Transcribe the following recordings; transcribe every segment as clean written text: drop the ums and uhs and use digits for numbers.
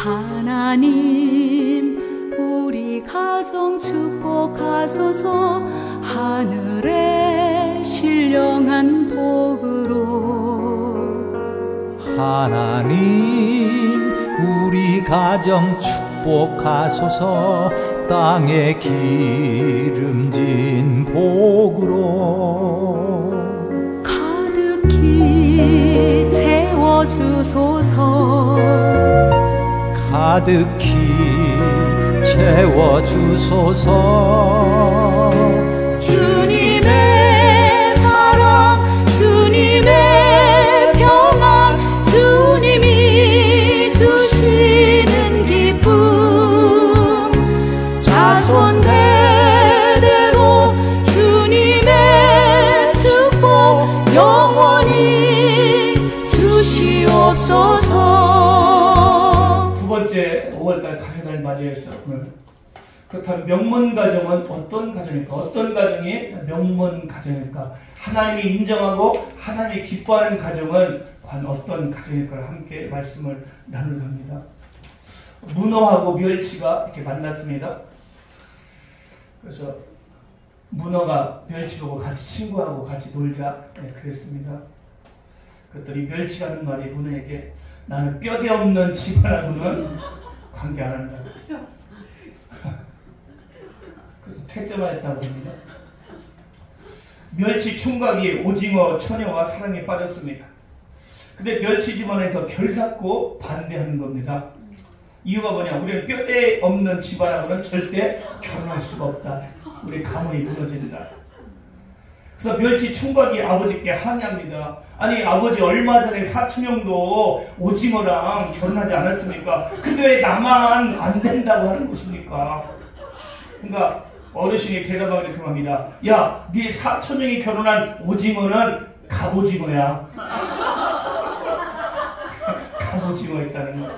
하나님 우리 가정 축복하소서. 하늘의 신령한 복으로 하나님 우리 가정 축복하소서. 땅에 기름진 복으로 가득히 채워주소서. 가득히 채워주소서. 주님의 사랑, 주님의 평안, 주님이 주시는 기쁨, 자손 대대로 주님의 축복 영원히 주시옵소서. 두 번째 5월달 가정날 맞이해서 그렇다면 명문 가정은 어떤 가정일까? 어떤 가정이 명문 가정일까? 하나님이 인정하고 하나님이 기뻐하는 가정은 과연 어떤 가정일까를 함께 말씀을 나누려 합니다. 문어하고 멸치가 이렇게 만났습니다. 그래서 문어가 멸치 보고 같이 친구하고 같이 놀자 그랬습니다. 그랬더니 멸치가 하는 말이 문어에게 나는 뼈대 없는 집안하고는 관계 안 한다. 그래서 퇴짜만 했다고 합니다. 멸치 총각이 오징어 처녀와 사랑에 빠졌습니다. 근데 멸치 집안에서 결사코 반대하는 겁니다. 이유가 뭐냐? 우리는 뼈대 없는 집안하고는 절대 결혼할 수가 없다. 우리 가문이 무너진다. 그래서 멸치 총각이 아버지께 항의합니다. 아니 아버지 얼마 전에 사촌형도 오징어랑 결혼하지 않았습니까? 근데 왜 나만 안 된다고 하는 것입니까? 그러니까 어르신이 대답하기를 그럽니다. 야, 네 사촌형이 결혼한 오징어는 갑오징어야. 갑오징어였다는 거.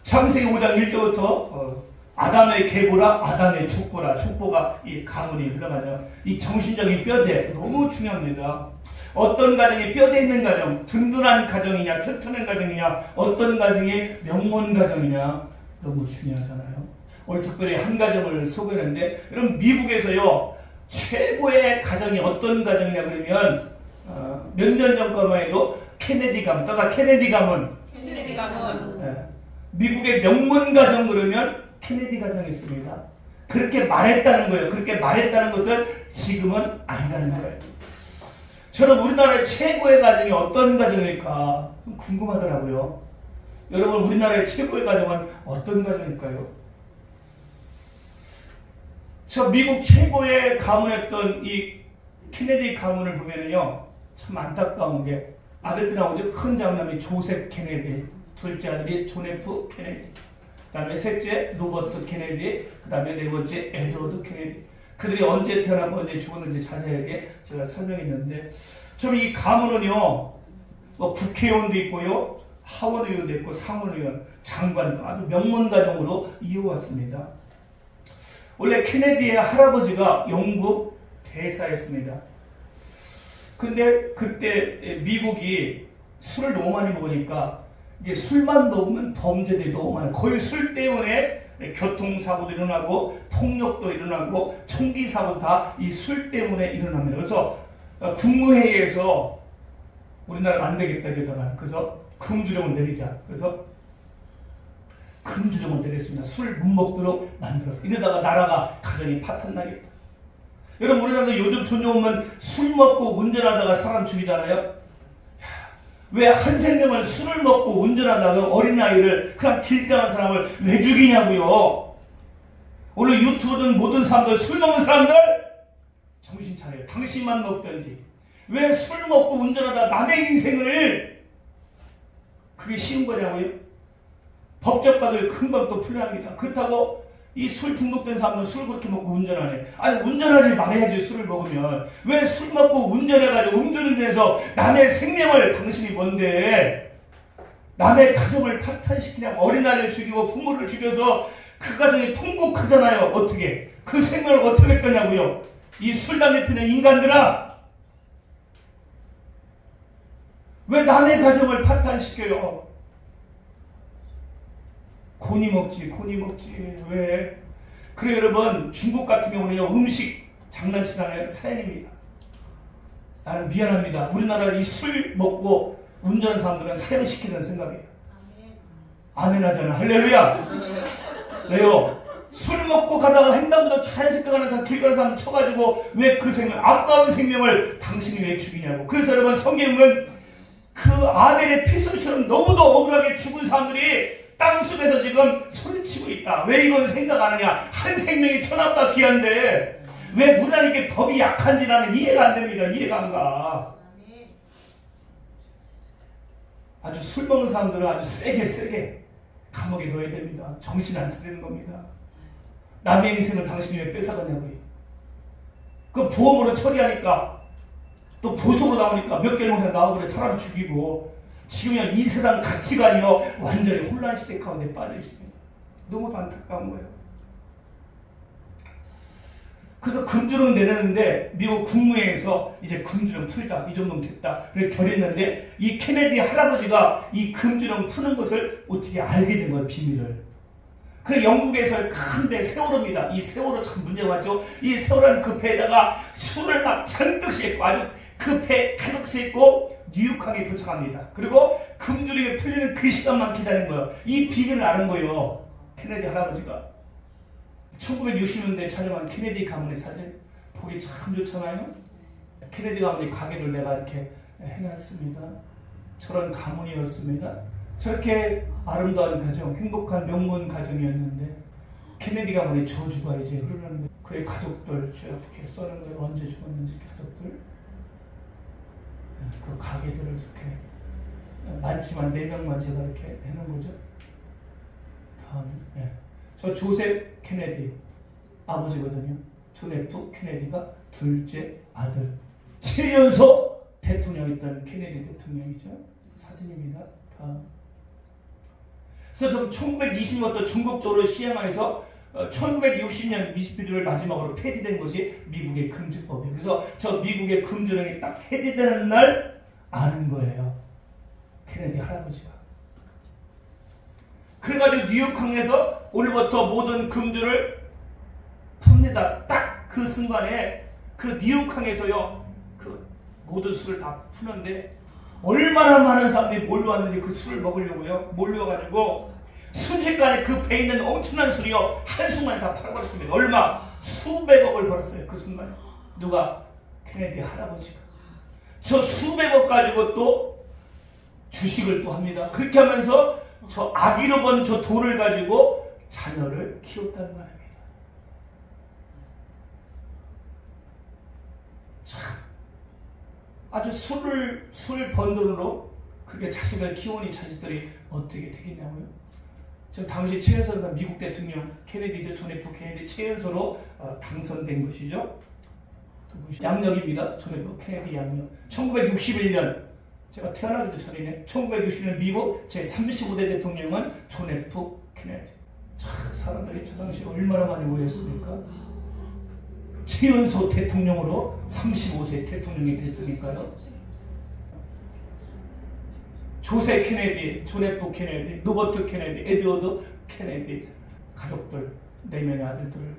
창세기 5장 1절부터 아담의 계보라 아담의 족보라. 족보가 이 가문이 흘러가죠. 이 정신적인 뼈대 너무 중요합니다. 어떤 가정이 뼈대 있는 가정, 든든한 가정이냐, 튼튼한 가정이냐, 어떤 가정이 명문 가정이냐 너무 중요하잖아요. 오늘 특별히 한 가정을 소개했는데, 여러분 미국에서요 최고의 가정이 어떤 가정이냐 그러면 몇 년 전까만 해도 케네디 가문, 따라 케네디 가문. 미국의 명문 가정 그러면 케네디 가정이 있습니다. 그렇게 말했다는 거예요. 그렇게 말했다는 것은 지금은 아니라는 거예요. 저는 우리나라의 최고의 가정이 어떤 가정일까 좀 궁금하더라고요. 여러분 우리나라의 최고의 가정은 어떤 가정일까요? 저 미국 최고의 가문이었던 이 케네디 가문을 보면요 참 안타까운 게 아들들 나오죠. 큰 장남이 조셉 케네디, 둘째 아들이 존 F 케네디, 그 다음에 셋째 로버트 케네디, 그 다음에 네 번째 에드워드 케네디. 그들이 언제 태어나고 언제 죽었는지 자세하게 제가 설명했는데, 좀 이 가문은요 뭐 국회의원도 있고요, 하원의원도 있고, 상원의원, 장관 등 아주 명문 가정으로 이어왔습니다. 원래 케네디의 할아버지가 영국 대사였습니다. 근데 그때 미국이 술을 너무 많이 먹으니까 이게 술만 먹으면 범죄들이 너무 많아요. 거의 술 때문에 교통사고도 일어나고 폭력도 일어나고 총기 사고 다 이 술 때문에 일어납니다. 그래서 국무회의에서 우리나라 안 되겠다 이러다가 그래서 금주령을 내리자. 그래서 금주령을 내렸습니다. 술 못 먹도록 만들었어. 이러다가 나라가 가정이 파탄나겠다. 여러분 우리나라도 요즘 전혀 오면 술 먹고 운전하다가 사람 죽이잖아요. 왜 한 생명을 술을 먹고 운전하다가 어린아이를 그냥 길다는 사람을 왜 죽이냐고요. 오늘 유튜브든 모든 사람들, 술 먹는 사람들 정신 차려요. 당신만 먹든지. 왜 술 먹고 운전하다 남의 인생을, 그게 쉬운 거냐고요. 법적 가도 금방 또 풀려납니다. 그렇다고 이 술 중독된 사람은 술 그렇게 먹고 운전하네. 아니 운전하지 말아야지. 술을 먹으면 왜 술 먹고 운전해가지고 음주운전해서 남의 생명을, 당신이 뭔데 남의 가정을 파탄시키냐고. 어린아이를 죽이고 부모를 죽여서 그 가정이 통곡하잖아요. 어떻게 그 생명을 어떻게 할 거냐고요. 이 술 담배 피는 인간들아, 왜 남의 가정을 파탄시켜요. 고니 먹지. 왜? 그래 여러분, 중국 같은 경우는요, 음식 장난치잖아요. 사형입니다. 나는 미안합니다. 우리나라 이 술 먹고 운전하는 사람들은 사형시키는 생각이에요. 아멘 하잖아. 할렐루야. 왜요? 술 먹고 가다가 횡단보도 자연스럽게 가는 사람, 길 가는 사람 쳐가지고 왜 그 생명, 아까운 생명을 당신이 왜 죽이냐고. 그래서 여러분, 성경은 그 아벨의 피소리처럼 너무도 억울하게 죽은 사람들이 땅속에서 지금 소리치고 있다. 왜 이건 생각 안 하냐? 한 생명이 천하보다 귀한데 왜 우리나라에게 법이 약한지 나는 이해가 안 됩니다. 이해가 안 가. 아주 술 먹는 사람들은 아주 세게 감옥에 넣어야 됩니다. 정신 안 차리는 겁니다. 남의 인생을 당신이 왜 뺏어가냐고요. 그 보험으로 처리하니까 또 보석으로 나오니까 몇 개월 만에 나와버려. 사람 죽이고. 지금은 이 세상 가치관이요 완전히 혼란 시대 가운데 빠져 있습니다. 너무도 안타까운 거예요. 그래서 금주령 내렸는데 미국 국무회의에서 이제 금주령 풀자, 이 정도면 됐다 그렇게 결의했는데, 이 케네디 할아버지가 이 금주령 푸는 것을 어떻게 알게 된 거예요, 비밀을. 그래 영국에서 큰데 세월호입니다. 이 세월호 참 문제가 많죠. 이 세월호는 그 배에다가 술을 막 잔뜩 싣고, 아주 그 배 가득 싣고 뉴욕항에 도착합니다. 그리고 금주령이 풀리는 그 시간만 기다린 거예요. 이 비밀을 아는 거예요, 케네디 할아버지가. 1960년대에 촬영한 케네디 가문의 사진 보기 참 좋잖아요. 케네디 가문의 가게를 내가 이렇게 해놨습니다. 저런 가문이었습니다. 저렇게 아름다운 가정, 행복한 명문 가정이었는데 케네디 가문의 저주가 이제 흐르는 거예요. 그의 가족들 쭉 이렇게 써는 거예요. 언제 죽었는지 가족들. 그 가게들을 이렇게 많지만 4명만 제가 이렇게 해놓은 거죠. 다음, 저 조셉 케네디 아버지거든요. 존 F 케네디가 둘째 아들. 최연소 대통령이었던 케네디 대통령이죠. 사진입니다. 그래서 1920년부터 전국적으로 시행하면서 1960년 미시피주를 마지막으로 폐지된 것이 미국의 금주법이에요. 그래서 저 미국의 금주령이 딱 폐지되는 날 아는 거예요, 케네디 할아버지가. 그래가지고 뉴욕항에서 오늘부터 모든 금주를 풉니다. 딱 그 순간에 그 뉴욕항에서요, 그 모든 술을 다 푸는데 얼마나 많은 사람들이 몰려왔는지 그 술을 먹으려고요. 몰려가지고 순식간에 그 배에 있는 엄청난 술이요 한순간에 다 팔아버렸습니다. 얼마? 수백억을 벌었어요. 그 순간에. 누가? 케네디 할아버지가. 저 수백억 가지고 또 주식을 또 합니다. 그렇게 하면서 저 아기로 번 저 돈을 가지고 자녀를 키웠다는 말입니다. 참, 아주 술 번 돈으로 그렇게 자식을 키우니 자식들이 어떻게 되겠냐고요. 지금 당시 최연소가 미국 대통령 케네디죠. 존 F 케네디 최연소로 당선된 것이죠. 양력입니다. 존 F 케네디 양력. 1961년 제가 태어나기도 전이네. 1960년 미국 제35대 대통령은 존 F 케네디. 참, 사람들이 저 당시에 얼마나 많이 모였습니까? 최연소 대통령으로 35세 대통령이 됐으니까요. 조세 케네디, 존 F 케네디, 로버트 케네디, 에드워드 케네디 가족들 4명의 아들들.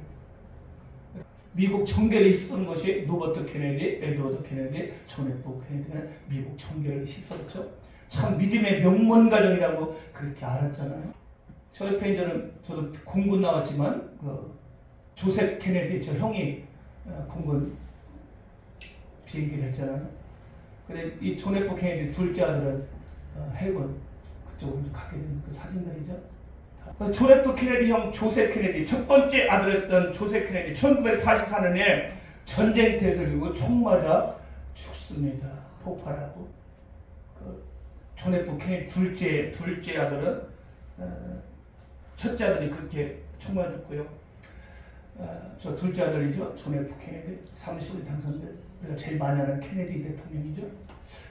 미국 정계를 휩쓰는 것이 로버트 케네디, 에드워드 케네디, 존 F 케네디는 미국 정계를 휩쓸었죠. 참 믿음의 명문 가정이라고 그렇게 알았잖아요. 저 옆에 이제는 저도 공군 나왔지만 그 조셉 케네디 저 형이 공군 비행기를 했잖아요. 근데 이 존 F 케네디 둘째 아들은 해군 그쪽으로 가게 된 그 사진들이죠. 존 F 케네디 형 조셉 케네디 첫 번째 아들이었던 조셉 케네디 1944년에 전쟁터에서 그리고 총 맞아 죽습니다. 폭발하고. 존 F 케네디 둘째 아들은 첫째 아들이 그렇게 총 맞아 죽고요. 저 둘째 아들이죠. 존 F 케네디 30일 당선된 우리가 제일 많이 하는 케네디 대통령이죠.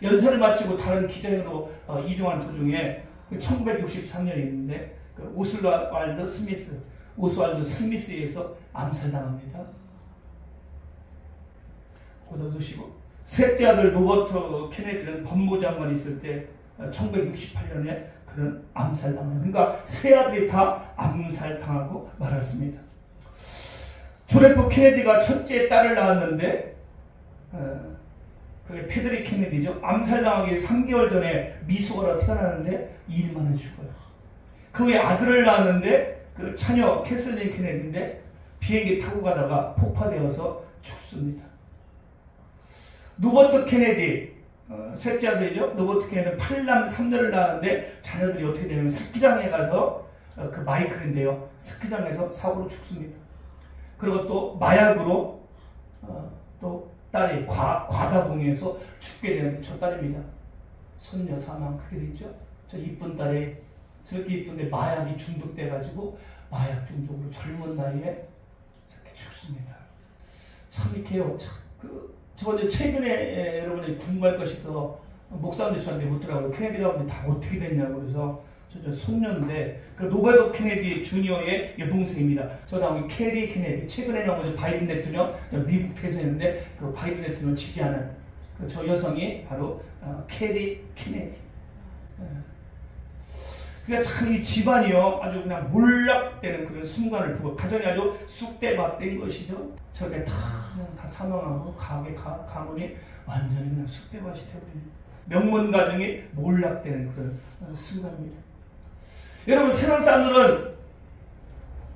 연설을 마치고 다른 기자회로 이동한 도중에 1963년인데 그 오스왈드 스미스에 의해서 암살당합니다. 거기다 두시고 셋째 아들 로버트 케네디는 법무장관이 있을 때 1968년에 그런 암살당해요. 그러니까 세 아들이 다 암살당하고 말았습니다. 존 F 케네디가 첫째 딸을 낳았는데 그게 패드릭 케네디죠. 암살당하기 3개월 전에 미숙아로 태어나는데 2일 만에 죽어요. 그 후에 아들을 낳았는데 그 차녀 캐슬린 케네디인데 비행기 타고 가다가 폭파되어서 죽습니다. 노버트 케네디 셋째 아들이죠. 노버트 케네디는 8남 3녀를 낳았는데 자녀들이 어떻게 되냐면 스키장에 가서 그 마이클인데요. 스키장에서 사고로 죽습니다. 그리고 또 마약으로 또 딸이 과다봉에서 죽게 되는 저 딸입니다. 손녀 사망 그렇게 되죠. 저 이쁜 딸이 저렇게 이쁜데 마약이 중독돼가지고 마약 중독으로 젊은 나이에 저렇게 죽습니다. 참 이렇게요. 저번에 최근에 여러분이 궁금할 것이 더 목사님들 저한테 묻더라고요. 케네디가 보면 다 어떻게 됐냐고. 그래서 저 손녀인데 그 노버트 케네디 주니어의 여동생입니다. 저 다음에 캐리 케네디 최근에 나온 바이든 대통령 미국 대선했는데 그 바이든 대통령 지지하는 그 저 여성이 바로 캐리 케네디. 그러니까 참 이 집안이요 아주 그냥 몰락되는 그런 순간을 보고 가정이 아주 쑥대밭된 것이죠. 저게 다 사망하고 가문이 완전히 그냥 쑥대밭이 되어버립니다. 명문 가정이 몰락되는 그런 순간입니다. 여러분 세상 사람들은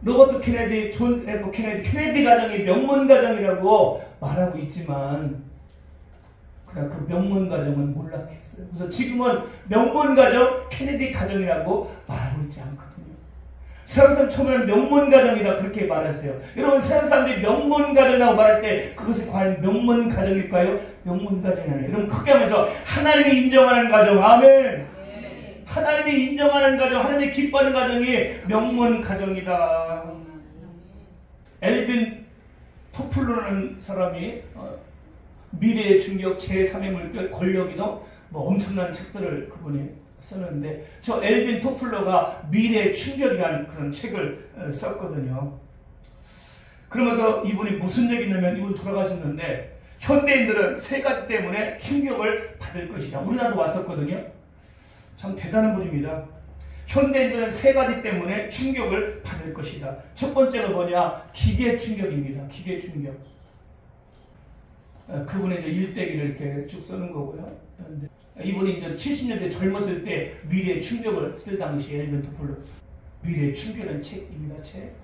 로버트 케네디, 존 F 케네디 가정이 명문 가정이라고 말하고 있지만 그냥 그 명문 가정은 몰락했어요. 그래서 지금은 명문 가정, 케네디 가정이라고 말하고 있지 않거든요. 세상 사람 처음에는 명문 가정이다 그렇게 말했어요. 여러분 세상 사람들이 명문 가정이라고 말할 때 그것이 과연 명문 가정일까요? 명문 가정이 아니에요. 여러분 크게 하면서 하나님이 인정하는 가정, 아멘. 하나님이 인정하는 가정, 하나님이 기뻐하는 가정이 명문 가정이다. 엘빈 토플러라는 사람이 미래의 충격, 제3의 물결, 권력이너 뭐 엄청난 책들을 그분이 썼는데 저 엘빈 토플러가 미래의 충격이라는 그런 책을 썼거든요. 그러면서 이분이 무슨 얘기냐면 이분 돌아가셨는데 현대인들은 세 가지 때문에 충격을 받을 것이다. 우리나라도 왔었거든요. 참 대단한 분입니다. 현대인들은 세 가지 때문에 충격을 받을 것이다. 첫 번째가 뭐냐? 기계 충격입니다. 기계 충격. 그분의 이제 일대기를 이렇게 쭉 쓰는 거고요. 이분이 이제 70년대 젊었을 때 미래의 충격을 쓸 당시에 엘빈 토플러. 미래의 충격은 책입니다. 책.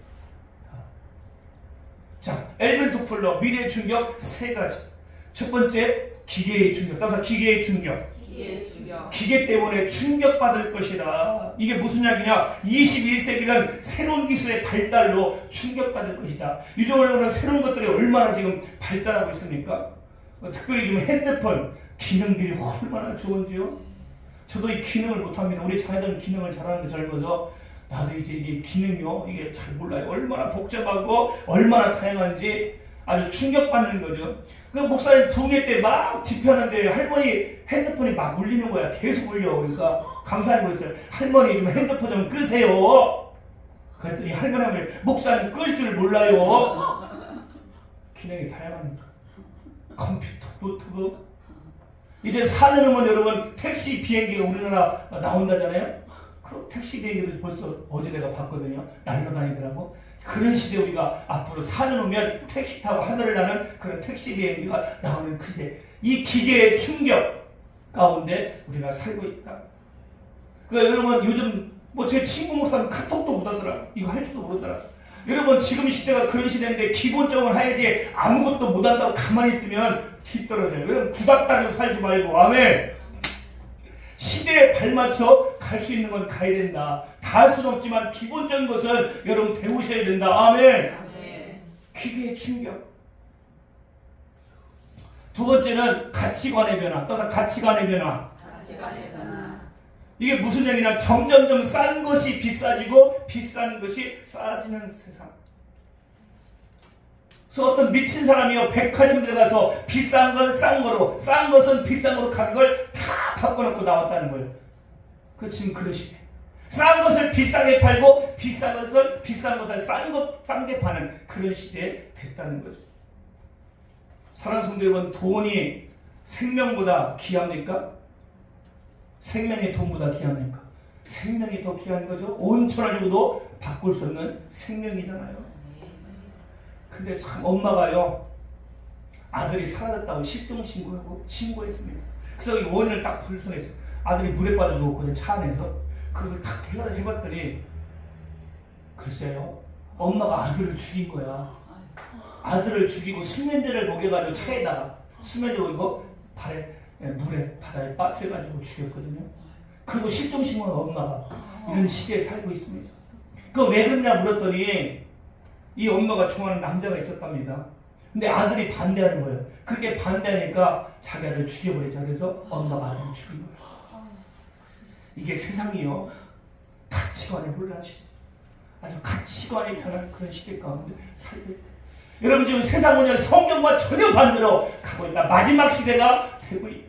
자, 엘빈 토플러 미래의 충격 세 가지. 첫 번째 기계의 충격. 따라서 기계의 충격. 기계 때문에 충격받을 것이다. 이게 무슨 이야기냐? 21세기는 새로운 기술의 발달로 충격받을 것이다. 요즘은 새로운 것들이 얼마나 지금 발달하고 있습니까? 특별히 지금 핸드폰 기능들이 얼마나 좋은지요? 저도 이 기능을 못합니다. 우리 자녀들은 기능을 잘하는데 젊어서 나도 이제 이게 기능이요? 이게 잘 몰라요. 얼마나 복잡하고 얼마나 다양한지 아주 충격받는 거죠. 그 목사님 부흥회 때 막 집회하는데 할머니 핸드폰이 막 울리는 거야. 계속 울려. 그러니까 감사하고 있어요. 할머니 좀 핸드폰 좀 끄세요. 그랬더니 할머니가 목사님 끌 줄 몰라요. 기능이 다양하니까. 컴퓨터, 노트북. 이제 4년 후면 여러분 택시 비행기가 우리나라 나온다잖아요. 그 택시 비행기도 벌써 어제 내가 봤거든요. 날아다니더라고. 그런 시대 우리가 앞으로 4년 후면 택시 타고 하늘을 나는 그런 택시 비행기가 나오는 그 시대. 이 기계의 충격 가운데 우리가 살고 있다. 그러니까 여러분 요즘 뭐 제 친구 목사는 카톡도 못하더라. 이거 할 줄도 모르더라. 여러분 지금 시대가 그런 시대인데 기본적으로 해야지 아무것도 못한다고 가만히 있으면 뒤떨어져요. 여러분 구닥다리로 살지 말고 아멘. 시대에 발맞춰 갈 수 있는 건 가야 된다. 다 할 수는 없지만 기본적인 것은 여러분 배우셔야 된다. 아멘. 기계의 충격. 두 번째는 가치관의 변화. 따라서 가치관의 변화. 이게 무슨 얘기냐? 점점점 싼 것이 비싸지고 비싼 것이 싸지는 세상. 그래서 어떤 미친 사람이요 백화점 들어가서 비싼 건 싼 거로 싼 것은 비싼 거로 가격을 다 바꿔놓고 나왔다는 거예요. 그 지금 그러시네. 싼 것을 비싸게 팔고 비싼 것을 싼게 파는 그런 시대에 됐다는 거죠. 사랑하는 성도 여러분, 돈이 생명보다 귀합니까? 생명이 돈보다 귀합니까? 생명이 더 귀한 거죠. 온 천을 주고도 바꿀 수 없는 생명이잖아요. 근데 참 엄마가요, 아들이 사라졌다고 실종 신고하고 신고했습니다. 그래서 이 원인을 딱 불순했어요. 아들이 물에 빠져 죽었거든요. 차 안에서. 그걸 딱 해봤더니 글쎄요, 엄마가 아들을 죽인 거야. 아들을 죽이고 수면제를 먹여가지고 차에다가 수면제 먹이고 물에 바다에 빠뜨려가지고 죽였거든요. 그리고 실종 신고한 엄마가 이런 시대에 살고 있습니다. 그거 왜 그러냐 물었더니 이 엄마가 좋아하는 남자가 있었답니다. 근데 아들이 반대하는 거예요. 그렇게 반대하니까 자기 아들 죽여버리자. 그래서 엄마가 아들을 죽인 거예요. 이게 세상이요, 가치관의 혼란 시대, 아주 가치관이 변한 그런 시대 가운데 살고 있다. 여러분 지금 세상은 성경과 전혀 반대로 가고 있다. 마지막 시대가 되고 있다.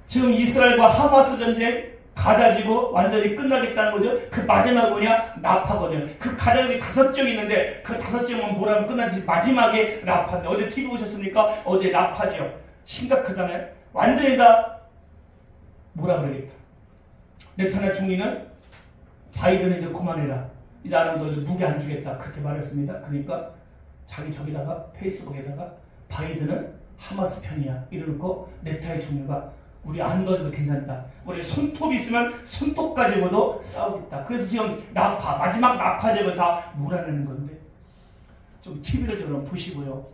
지금 이스라엘과 하마스 전쟁 가자지고 완전히 끝나겠다는 거죠. 그 마지막 뭐냐? 라파거든요. 그 가자지고 5정 있는데 그 5정은 뭐라면 끝나지 마지막에 라파인데, 어제 TV 보셨습니까? 어제 라파죠. 심각하잖아요. 완전히 다 뭐라 그러겠다. 네타냐 총리는 바이든은 이제 그만해라. 이제 나는 너 무기 안 주겠다. 그렇게 말했습니다. 그러니까 자기 저기다가 페이스북에다가 바이든은 하마스 편이야 이러놓고 네타냐 총리가 우리 안 던져도 괜찮다. 우리 손톱이 있으면 손톱 가지고도 싸우겠다. 그래서 지금 라파, 마지막 라파적을 다 몰아내는 건데, 좀 TV를 좀 보시고요.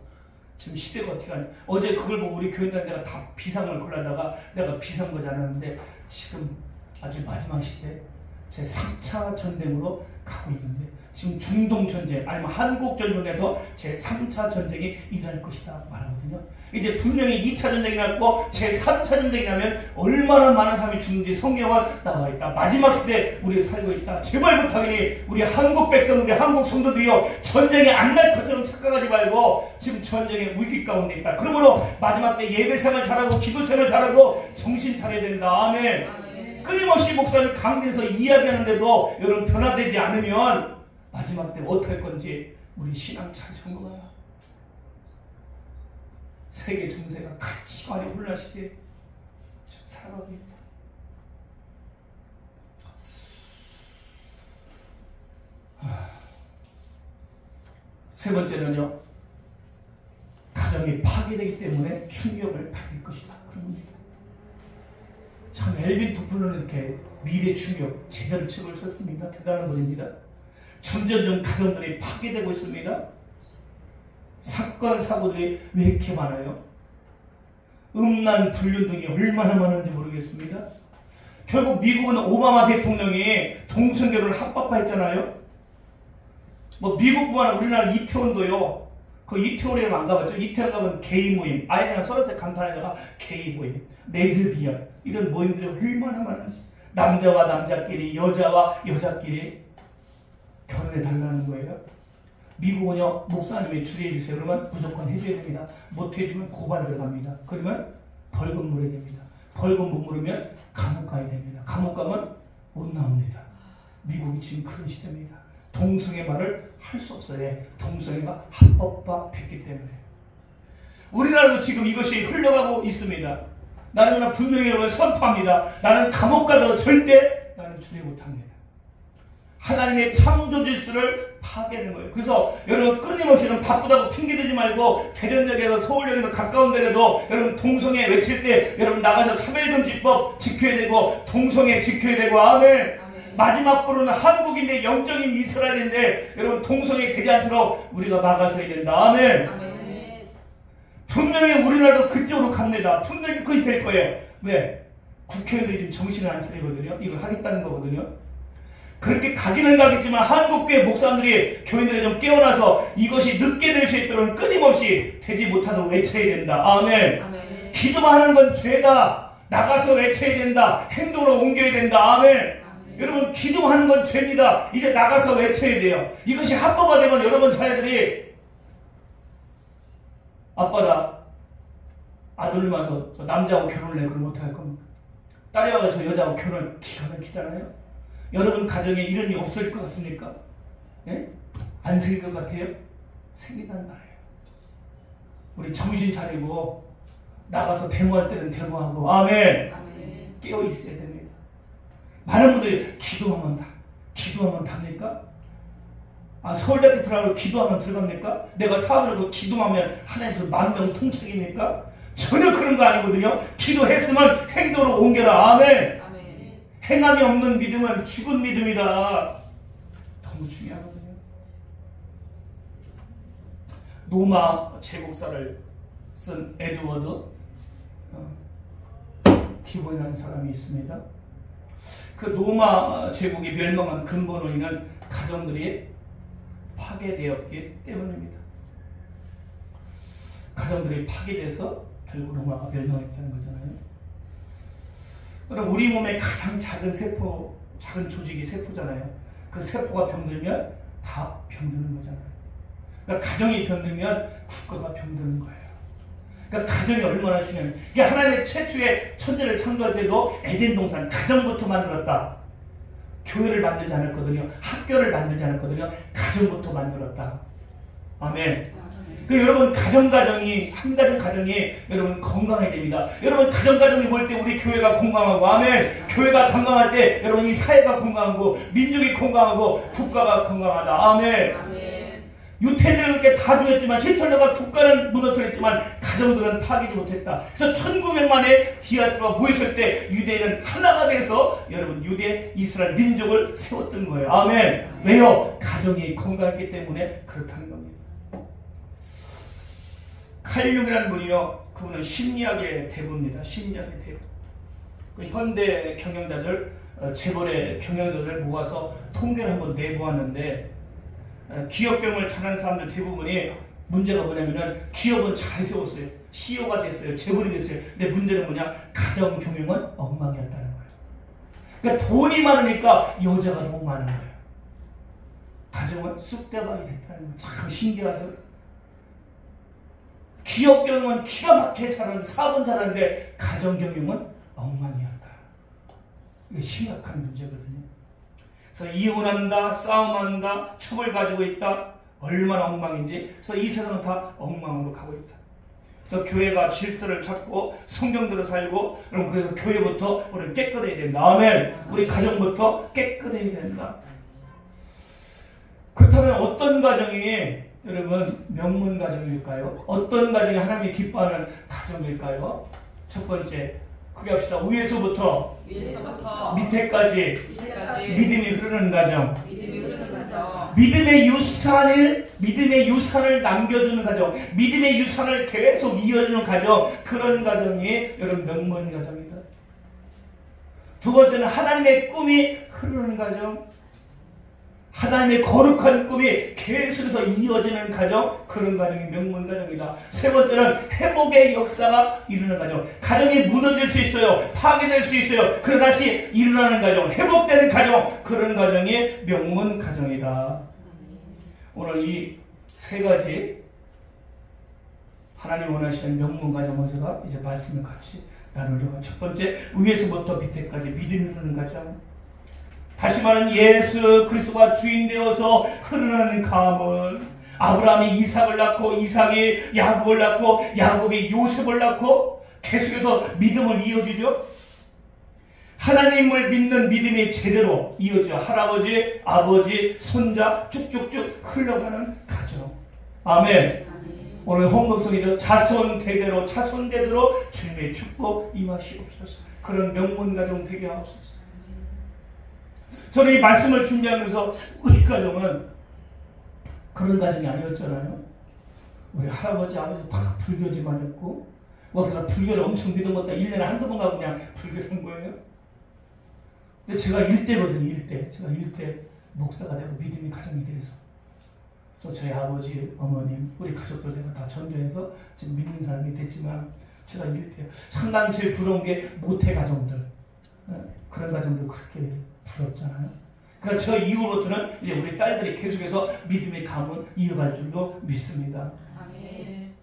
지금 시대가 어떻게 하냐. 어제 그걸 보고 우리 교인들 내가 다 비상을 골라다가 내가 비상거지 않았는데, 지금 아주 마지막 시대 제 3차 전쟁으로 가고 있는데, 지금 중동 전쟁 아니면 한국 전쟁에서 제 3차 전쟁이 일어날 것이다 말하거든요. 이제 분명히 2차 전쟁이 났고 제 3차 전쟁이 나면 얼마나 많은 사람이 죽는지 성경에 나와 있다. 마지막 시대에 우리가 살고 있다. 제발 부탁이니 우리 한국 백성, 우리 한국 성도들이요, 전쟁이 안 날 것처럼 착각하지 말고 지금 전쟁의 위기 가운데 있다. 그러므로 마지막 때 예배생활 잘하고 기도생활 잘하고 정신 차려야 된다. 아멘. 끊임없이 목사님 강대에서 이야기하는데도 여러분 변화되지 않으면 마지막 때 어떻게 할 건지 우리 신앙 잘 점검해라. 세계 정세가 가치관의 혼란 시대에 살아가고 있다. 세 번째는요, 가정이 파괴되기 때문에 충격을 받을 것이다. 그럽니다. 참 엘빈 토플러는 이렇게 미래 충격 제대로 책을 썼습니다. 대단한 분입니다. 점점점 가정들이 파괴되고 있습니다. 사건 사고들이 왜 이렇게 많아요? 음란 불륜 등이 얼마나 많은지 모르겠습니다. 결국 미국은 오바마 대통령이 동성결혼을 합법화했잖아요. 뭐 미국뿐만 아니라 우리나라 이태원도요. 그 이태원에는 안 가봤죠. 이태원 가면 게이 모임, 아예 그냥 서로서 간판에다가 게이 모임, 레즈비언 이런 모임들이 얼마나 많은지, 남자와 남자끼리, 여자와 여자끼리 결혼해 달라는 거예요. 미국은요, 목사님이 주례해주세요. 그러면 무조건 해줘야 됩니다. 못 해주면 고발 들어갑니다. 그러면 벌금 물어야 됩니다. 벌금 못 물으면 감옥 가야 됩니다. 감옥 가면 못 나옵니다. 미국이 지금 그런 시대입니다. 동성애 말을 할 수 없어요. 동성애가 합법화 됐기 때문에. 우리나라도 지금 이것이 흘러가고 있습니다. 나는 분명히 여러분 선포합니다. 나는 감옥 가도 절대 나는 주례 못합니다. 하나님의 창조 질서를 파괴하는 거예요. 그래서 여러분 끊임없이 바쁘다고 핑계대지 말고, 대전역에서 서울역에서 가까운 데라도 여러분 동성애 외칠 때 여러분 나가서 차별금지법 지켜야 되고 동성애 지켜야 되고. 아멘. 마지막 부로는 한국인데 영적인 이스라엘인데 여러분 동성애 되지 않도록 우리가 막아서야 된다. 아멘. 분명히 우리나라도 그쪽으로 갑니다. 분명히 그것이 될 거예요. 왜? 국회의원들이 지금 정신을 안 차리거든요. 이걸 하겠다는 거거든요. 그렇게 가기는 가겠지만 한국교회 목사님들이, 교인들이 좀 깨어나서 이것이 늦게 될 수 있도록 끊임없이 되지 못하도록 외쳐야 된다. 아멘. 아멘. 기도만 하는 건 죄다. 나가서 외쳐야 된다. 행동으로 옮겨야 된다. 아멘. 아멘. 여러분 기도하는 건 죄입니다. 이제 나가서 외쳐야 돼요. 이것이 합법화되면 여러분 자녀들이 아빠가 아들을 와서 저 남자하고 결혼을 해. 그걸 못할 겁니까? 딸이 와서 저 여자하고 결혼을 기가 막히잖아요. 여러분 가정에 이런 일이 없을 것 같습니까? 예? 안 생길 것 같아요? 생긴다는 말이에요. 우리 정신 차리고 나가서 데모할 때는 데모하고. 아멘. 아멘. 깨어 있어야 됩니다. 많은 분들이 기도하면 답니까? 서울대학교 들어가고 기도하면 들어갑니까? 내가 사업을 하고 기도하면 하나님께서 만명 통책입니까? 전혀 그런 거 아니거든요. 기도했으면 행동으로 옮겨라. 아멘. 행함이 없는 믿음은 죽은 믿음이다. 너무 중요하거든요. 노마 제국사를 쓴 에드워드 기본이라는 사람이 있습니다. 그 노마 제국이 멸망한 근본 원인은 가정들이 파괴되었기 때문입니다. 가정들이 파괴돼서 결국 노마가 멸망했다는 거잖아요. 그럼 우리 몸의 가장 작은 세포, 작은 조직이 세포잖아요. 그 세포가 병들면 다 병드는 거잖아요. 그러니까 가정이 병들면 국가가 병드는 거예요. 그러니까 가정이 얼마나 중요해요. 이게 하나님의 최초의 천지를 창조할 때도 에덴 동산 가정부터 만들었다. 교회를 만들지 않았거든요. 학교를 만들지 않았거든요. 가정부터 만들었다. 아멘. 여러분 한 가정이 여러분 건강해야 됩니다. 여러분 가정이 볼 때 우리 교회가 건강하고 아멘. 교회가 건강할 때 여러분 이 사회가 건강하고 민족이 건강하고 국가가 건강하다. 아멘. 아멘. 유태인들은 그렇게 다 죽였지만 히틀러가 국가는 무너뜨렸지만 가정들은 파괴지 못했다. 그래서 1900만의 디아스포라가 모였을 때 유대인은 하나가 돼서 여러분 유대 이스라엘 민족을 세웠던 거예요. 아멘. 왜요? 가정이 건강했기 때문에 그렇다는 겁니다. 칼 융이라는 분이요, 그분은 심리학의 대부입니다. 심리학의 대부. 그 현대 경영자들, 재벌의 경영자들 모아서 통계를 한번 내보았는데 기업경영을 잘하는 사람들 대부분이 문제가 뭐냐면은 기업은 잘 세웠어요. CEO가 됐어요. 재벌이 됐어요. 근데 문제는 뭐냐? 가정 경영은 엉망이었다는 거예요. 그러니까 돈이 많으니까 여자가 너무 많은 거예요. 가정은 쑥대밭이 됐다는 거예요. 참 신기하죠? 기업 경영은 기가 막히게 잘하는데 사업은 잘하는데 가정 경영은 엉망이었다. 이게 심각한 문제거든요. 그래서 이혼한다, 싸움한다, 첩을 가지고 있다. 얼마나 엉망인지. 그래서 이 세상은 다 엉망으로 가고 있다. 그래서 교회가 질서를 찾고 성경대로 살고, 여러분 그래서 교회부터 우리 깨끗해야 된다. 아멘. 우리 가정부터 깨끗해야 된다. 그렇다면 어떤 가정이 여러분 명문 가정일까요? 어떤 가정이 하나님이 기뻐하는 가정일까요? 첫 번째, 크게 합시다. 위에서부터 밑에까지 믿음이 흐르는 가정. 믿음의 유산을 남겨주는 가정. 믿음의 유산을 계속 이어주는 가정. 그런 가정이 여러분 명문 가정입니다. 두 번째는 하나님의 꿈이 흐르는 가정. 하나님의 거룩한 꿈이 계속해서 이어지는 가정, 그런 가정이 명문 가정이다. 세 번째는 회복의 역사가 일어나는 가정. 가정이 무너질 수 있어요. 파괴될 수 있어요. 그러나 다시 일어나는 가정, 회복되는 가정, 그런 가정이 명문 가정이다. 오늘 이 세 가지 하나님 원하시는 명문 가정을 제가 이제 말씀을 같이 나누려고. 첫 번째, 위에서부터 밑에까지 믿음이 흐르는 가정. 다시 말하면 예수 그리스도가 주인 되어서 흐르는 가문. 아브라함이 이삭을 낳고 이삭이 야곱을 낳고 야곱이 요셉을 낳고 계속해서 믿음을 이어주죠. 하나님을 믿는 믿음이 제대로 이어져 할아버지, 아버지, 손자 쭉쭉쭉 흘러가는 가정. 아멘. 오늘 헌금성이죠. 자손 대대로 주님의 축복 임하시옵소서. 그런 명문 가정 되게 하옵소서. 저는 이 말씀을 준비하면서 우리 가정은 그런 가정이 아니었잖아요. 우리 할아버지, 아버지 다 불교 집안이었고, 그래서 불교를 엄청 믿은 것도 1년에 한두 번 가고 그냥 불교를 한 거예요. 근데 제가 일대거든요. 제가 일대 목사가 되고 믿음이 가정이 돼서. 그래서 저희 아버지, 어머님, 우리 가족들 제가 다 전도해서 지금 믿는 사람이 됐지만, 제가 일대. 상당히 제일 부러운 게 모태 가정들. 그런 가정들 그렇게 부럽잖아요. 그러니까 저 이후부터는 이제 우리 딸들이 계속해서 믿음의 가문 이어갈 줄로 믿습니다. 아멘.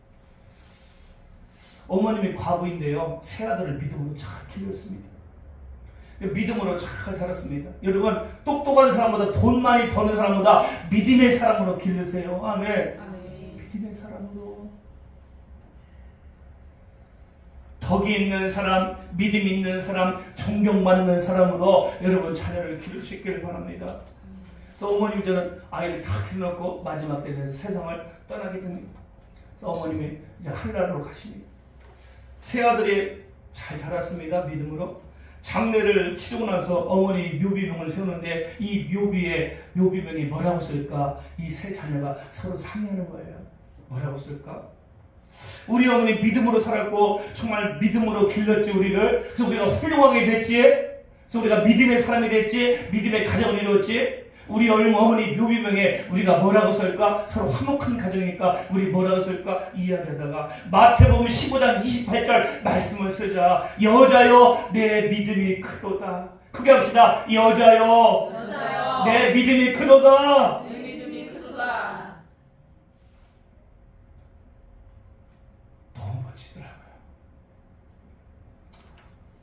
어머님이 과부인데요, 세 아들을 믿음으로 잘 키웠습니다. 믿음으로 잘 자랐습니다. 여러분, 똑똑한 사람보다 돈 많이 버는 사람보다 믿음의 사람으로 기르세요. 아멘. 아멘. 믿음의 사람으로. 덕이 있는 사람, 믿음 있는 사람, 존경받는 사람으로 여러분 자녀를 기를 수 있기를 바랍니다. 그래서 어머님들은 아이를 다 키워놓고 마지막 때에 대해서 세상을 떠나게 됩니다. 그래서 어머님이 이제 하늘나라로 가십니다. 세 아들이 잘 자랐습니다. 믿음으로. 장례를 치르고 나서 어머니 묘비명을 세우는데 이 묘비명이 뭐라고 쓸까? 이 세 자녀가 서로 상의하는 거예요. 뭐라고 쓸까? 우리 어머니 믿음으로 살았고 정말 믿음으로 길렀지 우리를. 그래서 우리가 훌륭하게 됐지. 그래서 우리가 믿음의 사람이 됐지. 믿음의 가정을 이루었지. 우리 어머니 묘비명에 우리가 뭐라고 쓸까? 서로 화목한 가정이니까 우리 뭐라고 쓸까? 이야기하다가 마태복음 15장 28절 말씀을 쓰자. 여자여 내 믿음이 크도다. 크게 합시다. 여자여 내 믿음이 크도다. 내 믿음이 크도다. 너무 멋지더라고요.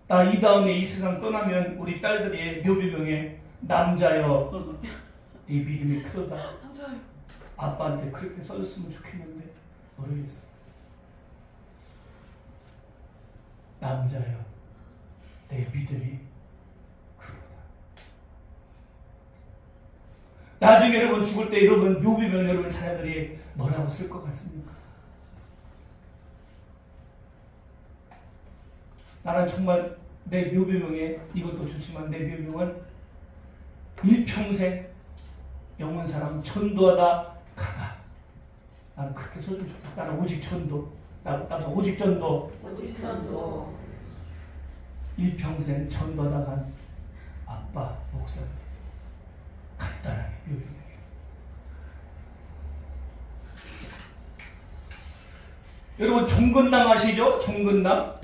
나 이 다음에 이 세상 떠나면 우리 딸들이 묘비명에 남자여 네 믿음이 크도다. 아빠한테 그렇게 써줬으면 좋겠는데 모르겠어. 남자여 내 믿음이 크도다. 나중에 여러분 죽을 때 여러분 묘비명 여러분 자녀들이 뭐라고 쓸 것 같습니까? 나는 정말 내 묘비명에 이것도 좋지만 내 묘비명은 일평생 영원 사람 전도하다 가다. 나는 그렇게 써주면 좋겠다. 나는 오직 전도. 나는 오직 전도. 오직 전도. 일평생 전도하다 간 아빠 목사님. 간단하게 묘비명이에요. 여러분 종근당 아시죠? 종근당.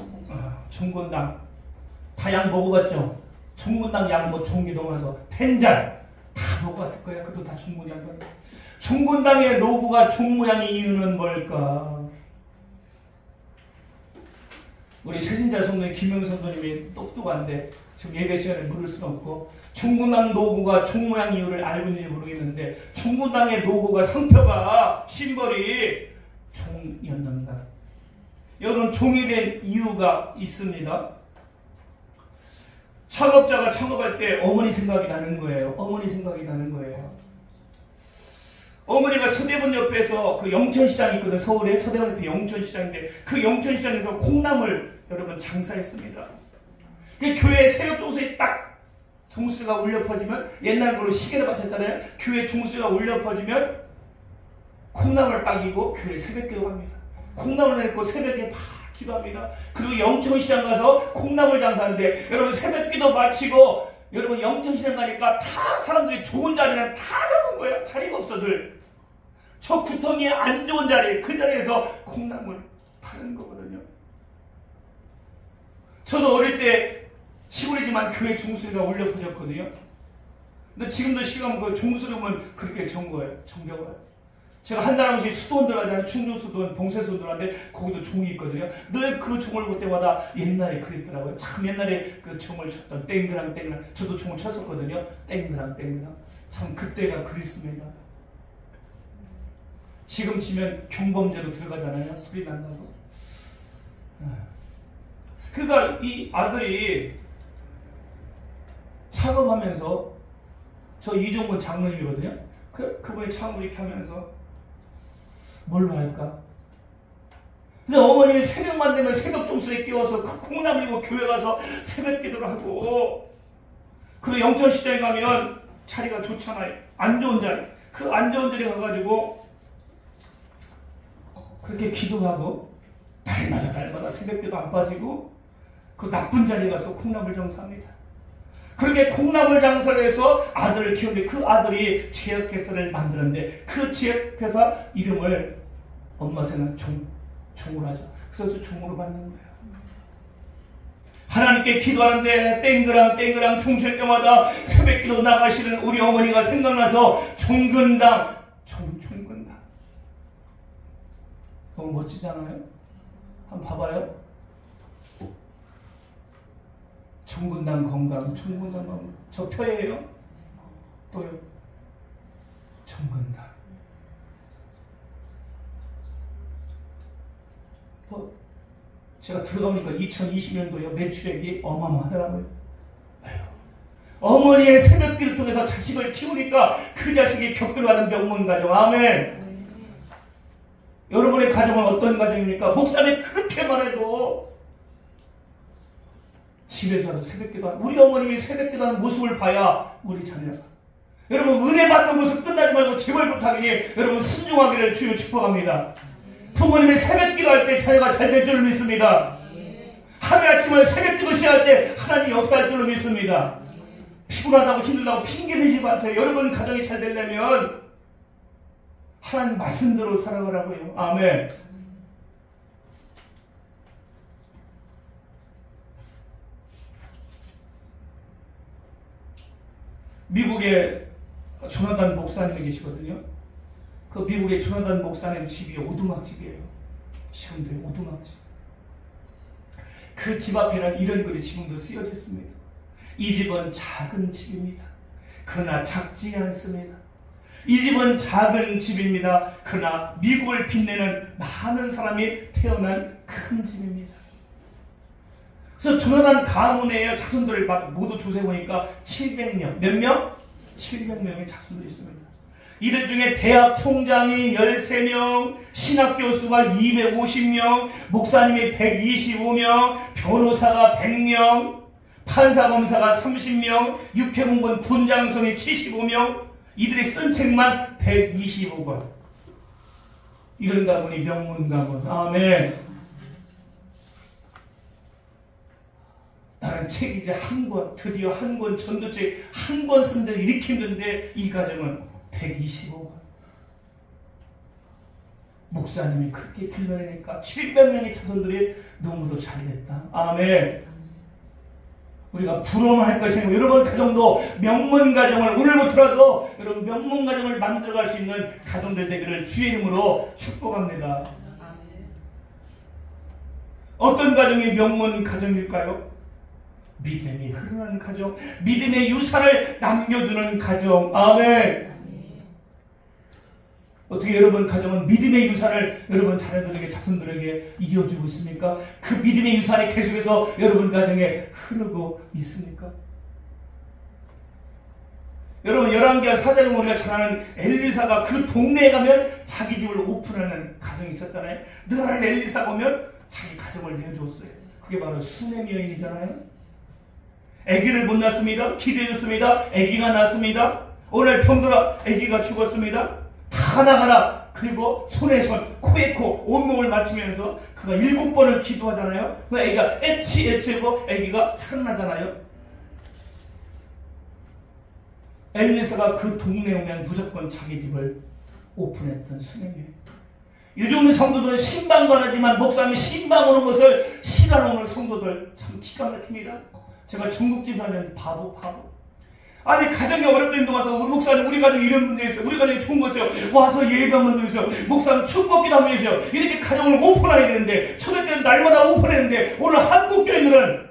종근당. 다 약 먹어봤죠? 종근당 약 뭐 종기동 가서 펜잔 다 먹어봤을 거야. 그것도 다 종근당. 종근당의 로고가 종 모양인 이유는 뭘까? 우리 세진자 성도님 김영선 성도님이 똑똑한데 지금 예배 시간에 물을 수는 없고 종근당 로고가 종 모양 이유를 알고 있는지 모르겠는데 종근당의 로고가 상표가 심벌이 종이었답니다. 여러분 종이 된 이유가 있습니다. 창업자가 창업할 때 어머니 생각이 나는 거예요. 어머니 생각이 나는 거예요. 어머니가 서대문 옆에서 그 영천시장이 있거든. 서울에 서대문 옆에 영천시장인데 그 영천시장에서 콩나물 여러분 장사했습니다. 그 교회 새벽 종소에 딱 종소리가 울려 퍼지면 옛날으로 시계를 맞췄잖아요. 교회 종소리가 울려 퍼지면 콩나물을 딱이고 교회 새벽 기도 합니다. 콩나물 내놓고 새벽에 막 기도합니다. 그리고 영천시장 가서 콩나물 장사하는데 여러분 새벽 기도 마치고 여러분 영천시장 가니까 다 사람들이 좋은 자리는 다 잡은 거예요. 자리가 없어들. 저 구덩이에 안 좋은 자리 그 자리에서 콩나물 파는 거거든요. 저도 어릴 때 시골이지만 교회 종소리가 울려 퍼졌거든요. 근데 지금도 시간 그 종소리 오면 그렇게 정겨워요. 제가 한 달 한 번씩 수도원 들어가잖아요. 충주 수도원, 봉쇄 수도원 들어가는데 거기도 종이 있거든요. 늘 그 종을 볼 때마다 옛날에 그랬더라고요. 참 옛날에 그 종을 쳤던 땡그랑 땡그랑 저도 종을 쳤었거든요. 땡그랑 땡그랑 참 그때가 그립습니다. 지금 치면 경범죄로 들어가잖아요. 소리 난다고. 그러니까 이 아들이 창업하면서 저 이종근 장로님이거든요. 그분이 창업을 이렇게 하면서 뭘로 할까? 근데 어머님이 새벽만 되면 새벽 종소리에 끼워서 그 콩나물 이고 교회 가서 새벽 기도를 하고 그리고 영천시장에 가면 자리가 좋잖아요. 안 좋은 자리. 그 안 좋은 자리 가가지고 그렇게 기도하고 날마다 새벽 기도 안 빠지고 그 나쁜 자리에 가서 콩나물 장사합니다. 그렇게 콩나물 장사를 해서 아들을 키우는데 그 아들이 제약회사를 만드는데 그 제약회사 이름을 엄마 생각 종으로 하죠. 그래서 종으로 만든 거예요. 하나님께 기도하는데 땡그랑 종칠 때마다 새벽기도 나가시는 우리 어머니가 생각나서 종근당 종근당 너무 멋지잖아요. 한번 봐봐요. 종근당 건강, 종근당 건강. 저 표예요. 또요. 종근당. 제가 들어가보니까 2020년도에 매출액이 어마어마하더라고요. 어머니의 새벽기를 통해서 자식을 키우니까 그 자식이 겪으려는 명문가정. 아멘. 여러분의 가정은 어떤 가정입니까? 목사님 그렇게 말해도 집에서는 새벽기도 하는, 우리 어머님이 새벽기도 하는 모습을 봐야 우리 자녀가, 여러분 은혜 받는 모습 끝나지 말고 제발 부탁이니 여러분 순종하기를 주여 축복합니다. 부모님이 새벽기도 할 때 자녀가 잘 될 줄 믿습니다. 하루아침에 새벽기도 시작할 때 하나님 역사할 줄로 믿습니다. 피곤하다고 힘들다고 핑계대지 마세요. 여러분 가정이 잘 되려면 하나님 말씀대로 살아가라고요. 아멘. 미국에 조나단 목사님이 계시거든요. 그 미국의 조나단 목사님 집이 오두막집이에요. 지금도 오두막집. 그 집 앞에는 이런 글이 지금도 쓰여져 있습니다. 이 집은 작은 집입니다. 그러나 작지 않습니다. 이 집은 작은 집입니다. 그러나 미국을 빛내는 많은 사람이 태어난 큰 집입니다. 그래서 조나단 가문의 자손들을 모두 조사해보니까 700명. 몇 명? 700명의 자손들이 있습니다. 이들 중에 대학 총장이 13명, 신학교수가 250명, 목사님이 125명, 변호사가 100명, 판사검사가 30명, 육해공군 군장성이 75명, 이들이 쓴 책만 125권. 이런 가문이 명문 가문. 아멘. 나는 책 이제 한 권, 드디어 한 권, 전도책 한 권 쓴데 이렇게 힘든데 이 가정은 125권. 목사님이 그렇게 길러내니까 700명의 자손들이 너무도 잘됐다. 아멘. 우리가 부러워할 것이 아니고 여러분 가정도 명문 가정을 오늘부터라도 여러분 명문 가정을 만들어갈 수 있는 가정들 되기를 주의 이름으로 축복합니다. 어떤 가정이 명문 가정일까요? 믿음이 흐르는 가정, 믿음의 유산을 남겨주는 가정. 아멘. 어떻게 여러분 가정은 믿음의 유산을 여러분 자녀들에게, 자손들에게 이어주고 있습니까? 그 믿음의 유산이 계속해서 여러분 가정에 흐르고 있습니까? 여러분 열왕기하 4장에 우리가 잘 아는 엘리사가 그 동네에 가면 자기 집을 오픈하는 가정이 있었잖아요. 늘 엘리사가 오면 자기 가정을 내줬어요. 그게 바로 수넴 여인이잖아요. 아기를 못 낳습니다. 기도해줬습니다. 아기가 낳습니다. 오늘 병들어 아기가 죽었습니다. 다 나가라. 그리고 손에 손, 코에 코, 온몸을 맞추면서 그가 7번을 기도하잖아요. 그 아기가 애치고 아기가 살아나잖아요. 엘리사가 그 동네에 오면 무조건 자기 집을 오픈했던 수명이에요. 요즘 성도들은 신방만 하지만 목사님이 신방 오는 것을 싫어하는 성도들 참 기가 막힙니다. 제가 중국집사는 바보. 아니 가정이 어렵다는 와서 우리 목사님 우리 가정에 이런 문제 있어요. 우리 가정에 좋은 거 있어요. 와서 예배 한번 드리세요. 목사님 축복기도 한번 해주세요. 이렇게 가정을 오픈해야 되는데 초대때는 날마다 오픈했는데 오늘 한국 교인들은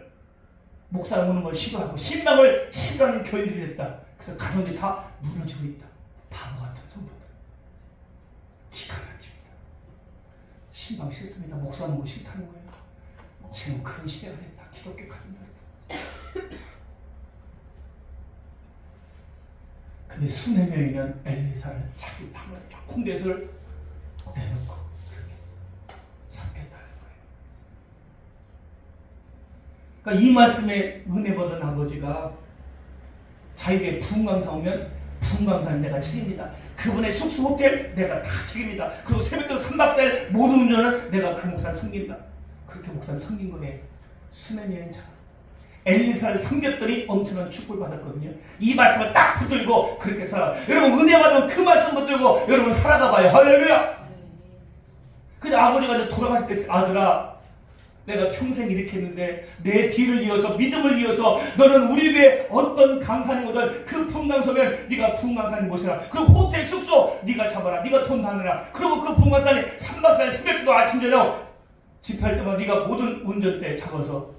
목사님 오는 걸 싫어하고 신방을 싫어하는 교인들이 됐다. 그래서 가정들이 다 무너지고 있다. 바보 같은 성도들. 기가 막힙니다. 신방 싫습니다. 목사님 오고 싫다는 거예요. 지금 큰 시대가 됐다. 기독교 가정들. 근데 수넴 여인은 엘리사를 자기 방을 군대에서를 내놓고 그렇게 섬겼다는 거예요. 그러니까 이 말씀에 은혜 받은 아버지가 자기에게 부흥강사 오면 부흥강사는 내가 책임이다. 그분의 숙소 호텔 내가 다 책임이다. 그리고 새벽부터 3박 4일 모든 운전은 내가 그 목사를 섬긴다. 그렇게 목사를 섬긴 거예요. 수넴 여인처럼. 엘리사를 섬겼더니 엄청난 축복을 받았거든요. 이 말씀을 딱 붙들고 그렇게 살아. 여러분 은혜 받으면 그 말씀 붙들고 여러분 살아가 봐요. 할렐루야. 근데 아버지가 이제 돌아가실 때 아들아 내가 평생 이렇게 했는데 내 뒤를 이어서 믿음을 이어서 너는 우리 교회 어떤 강사님 오든 그 부흥강사면 네가 부흥강사님 모시라. 그리고 호텔 숙소 네가 잡아라. 네가 돈 다 내라. 그리고 그 부흥강사님 3박 4일 새벽도 아침 저녁 집회할 때마다 네가 모든 운전대 잡아서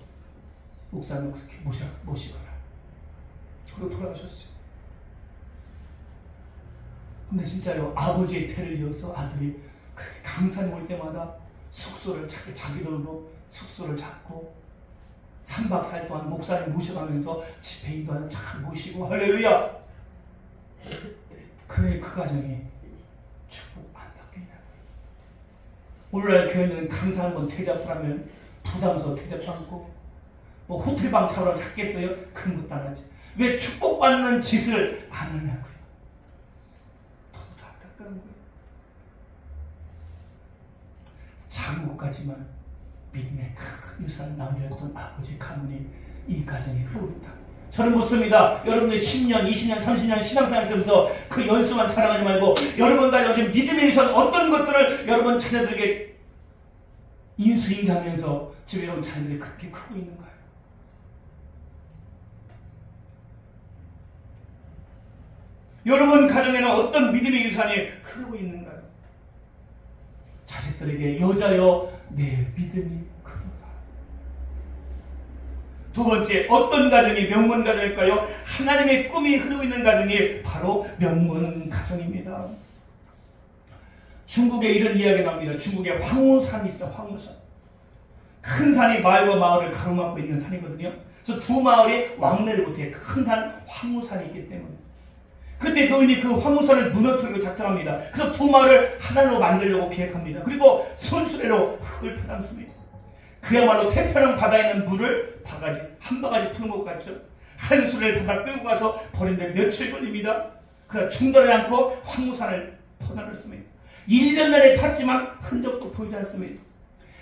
목사님 그렇게 모시거라. 그리고 돌아가셨어요. 근데 진짜요 아버지의 태를 이어서 아들이 그렇게 강사님 올 때마다 숙소를 자기 돈으로 숙소를 잡고 3박 4일 동안 목사님 모셔가면서 집회인도 잘 모시고 할렐루야. 그 가정이 축복 안 받겠냐고요. 오늘날 교회는 강사 한번 대접하면 부담스러워 대접 않고 뭐 호텔방 차로 찾겠어요? 그런 것도 안 하지. 왜 축복받는 짓을 안 하냐고요. 너무 안타까운 거예요. 작은 것까지만 믿음의 큰 유산을 남겼던 아버지 가문이 이 가정에 흐르고 있다. 저는 묻습니다. 여러분들 10년, 20년, 30년 신앙생활에서 그 연수만 자랑하지 말고 여러분과 요즘 믿음의 유산 어떤 것들을 여러분 자녀들에게 인수인계하면서 지금 여러분 자녀들이 그렇게 크고 있는가요? 여러분 가정에는 어떤 믿음의 유산이 흐르고 있는가요? 자식들에게 여자여 내 믿음이 크도다. 두 번째, 어떤 가정이 명문 가정일까요? 하나님의 꿈이 흐르고 있는 가정이 바로 명문 가정입니다. 중국에 이런 이야기가 나옵니다. 중국에 황우산이 있어요. 황우산. 큰 산이 마을과 마을을 가로막고 있는 산이거든요. 그래서 두 마을이 왕래를 못해요. 큰 산 황우산이 있기 때문에. 그때 노인이 그 황우산을 무너뜨리고 작정합니다. 그래서 두 마을을 하나로 만들려고 계획합니다. 그리고 손수레로 흙을 퍼담습니다. 그야말로 태평양 바다에 있는 물을 한 바가지 푸는 것 같죠. 한 수레를 바다 끌고 가서 버리는데 며칠 걸립니다. 그러나 중단하지 않고 황우산을 퍼나르습니다. 1년 내내 팠지만 흔적도 보이지 않습니다.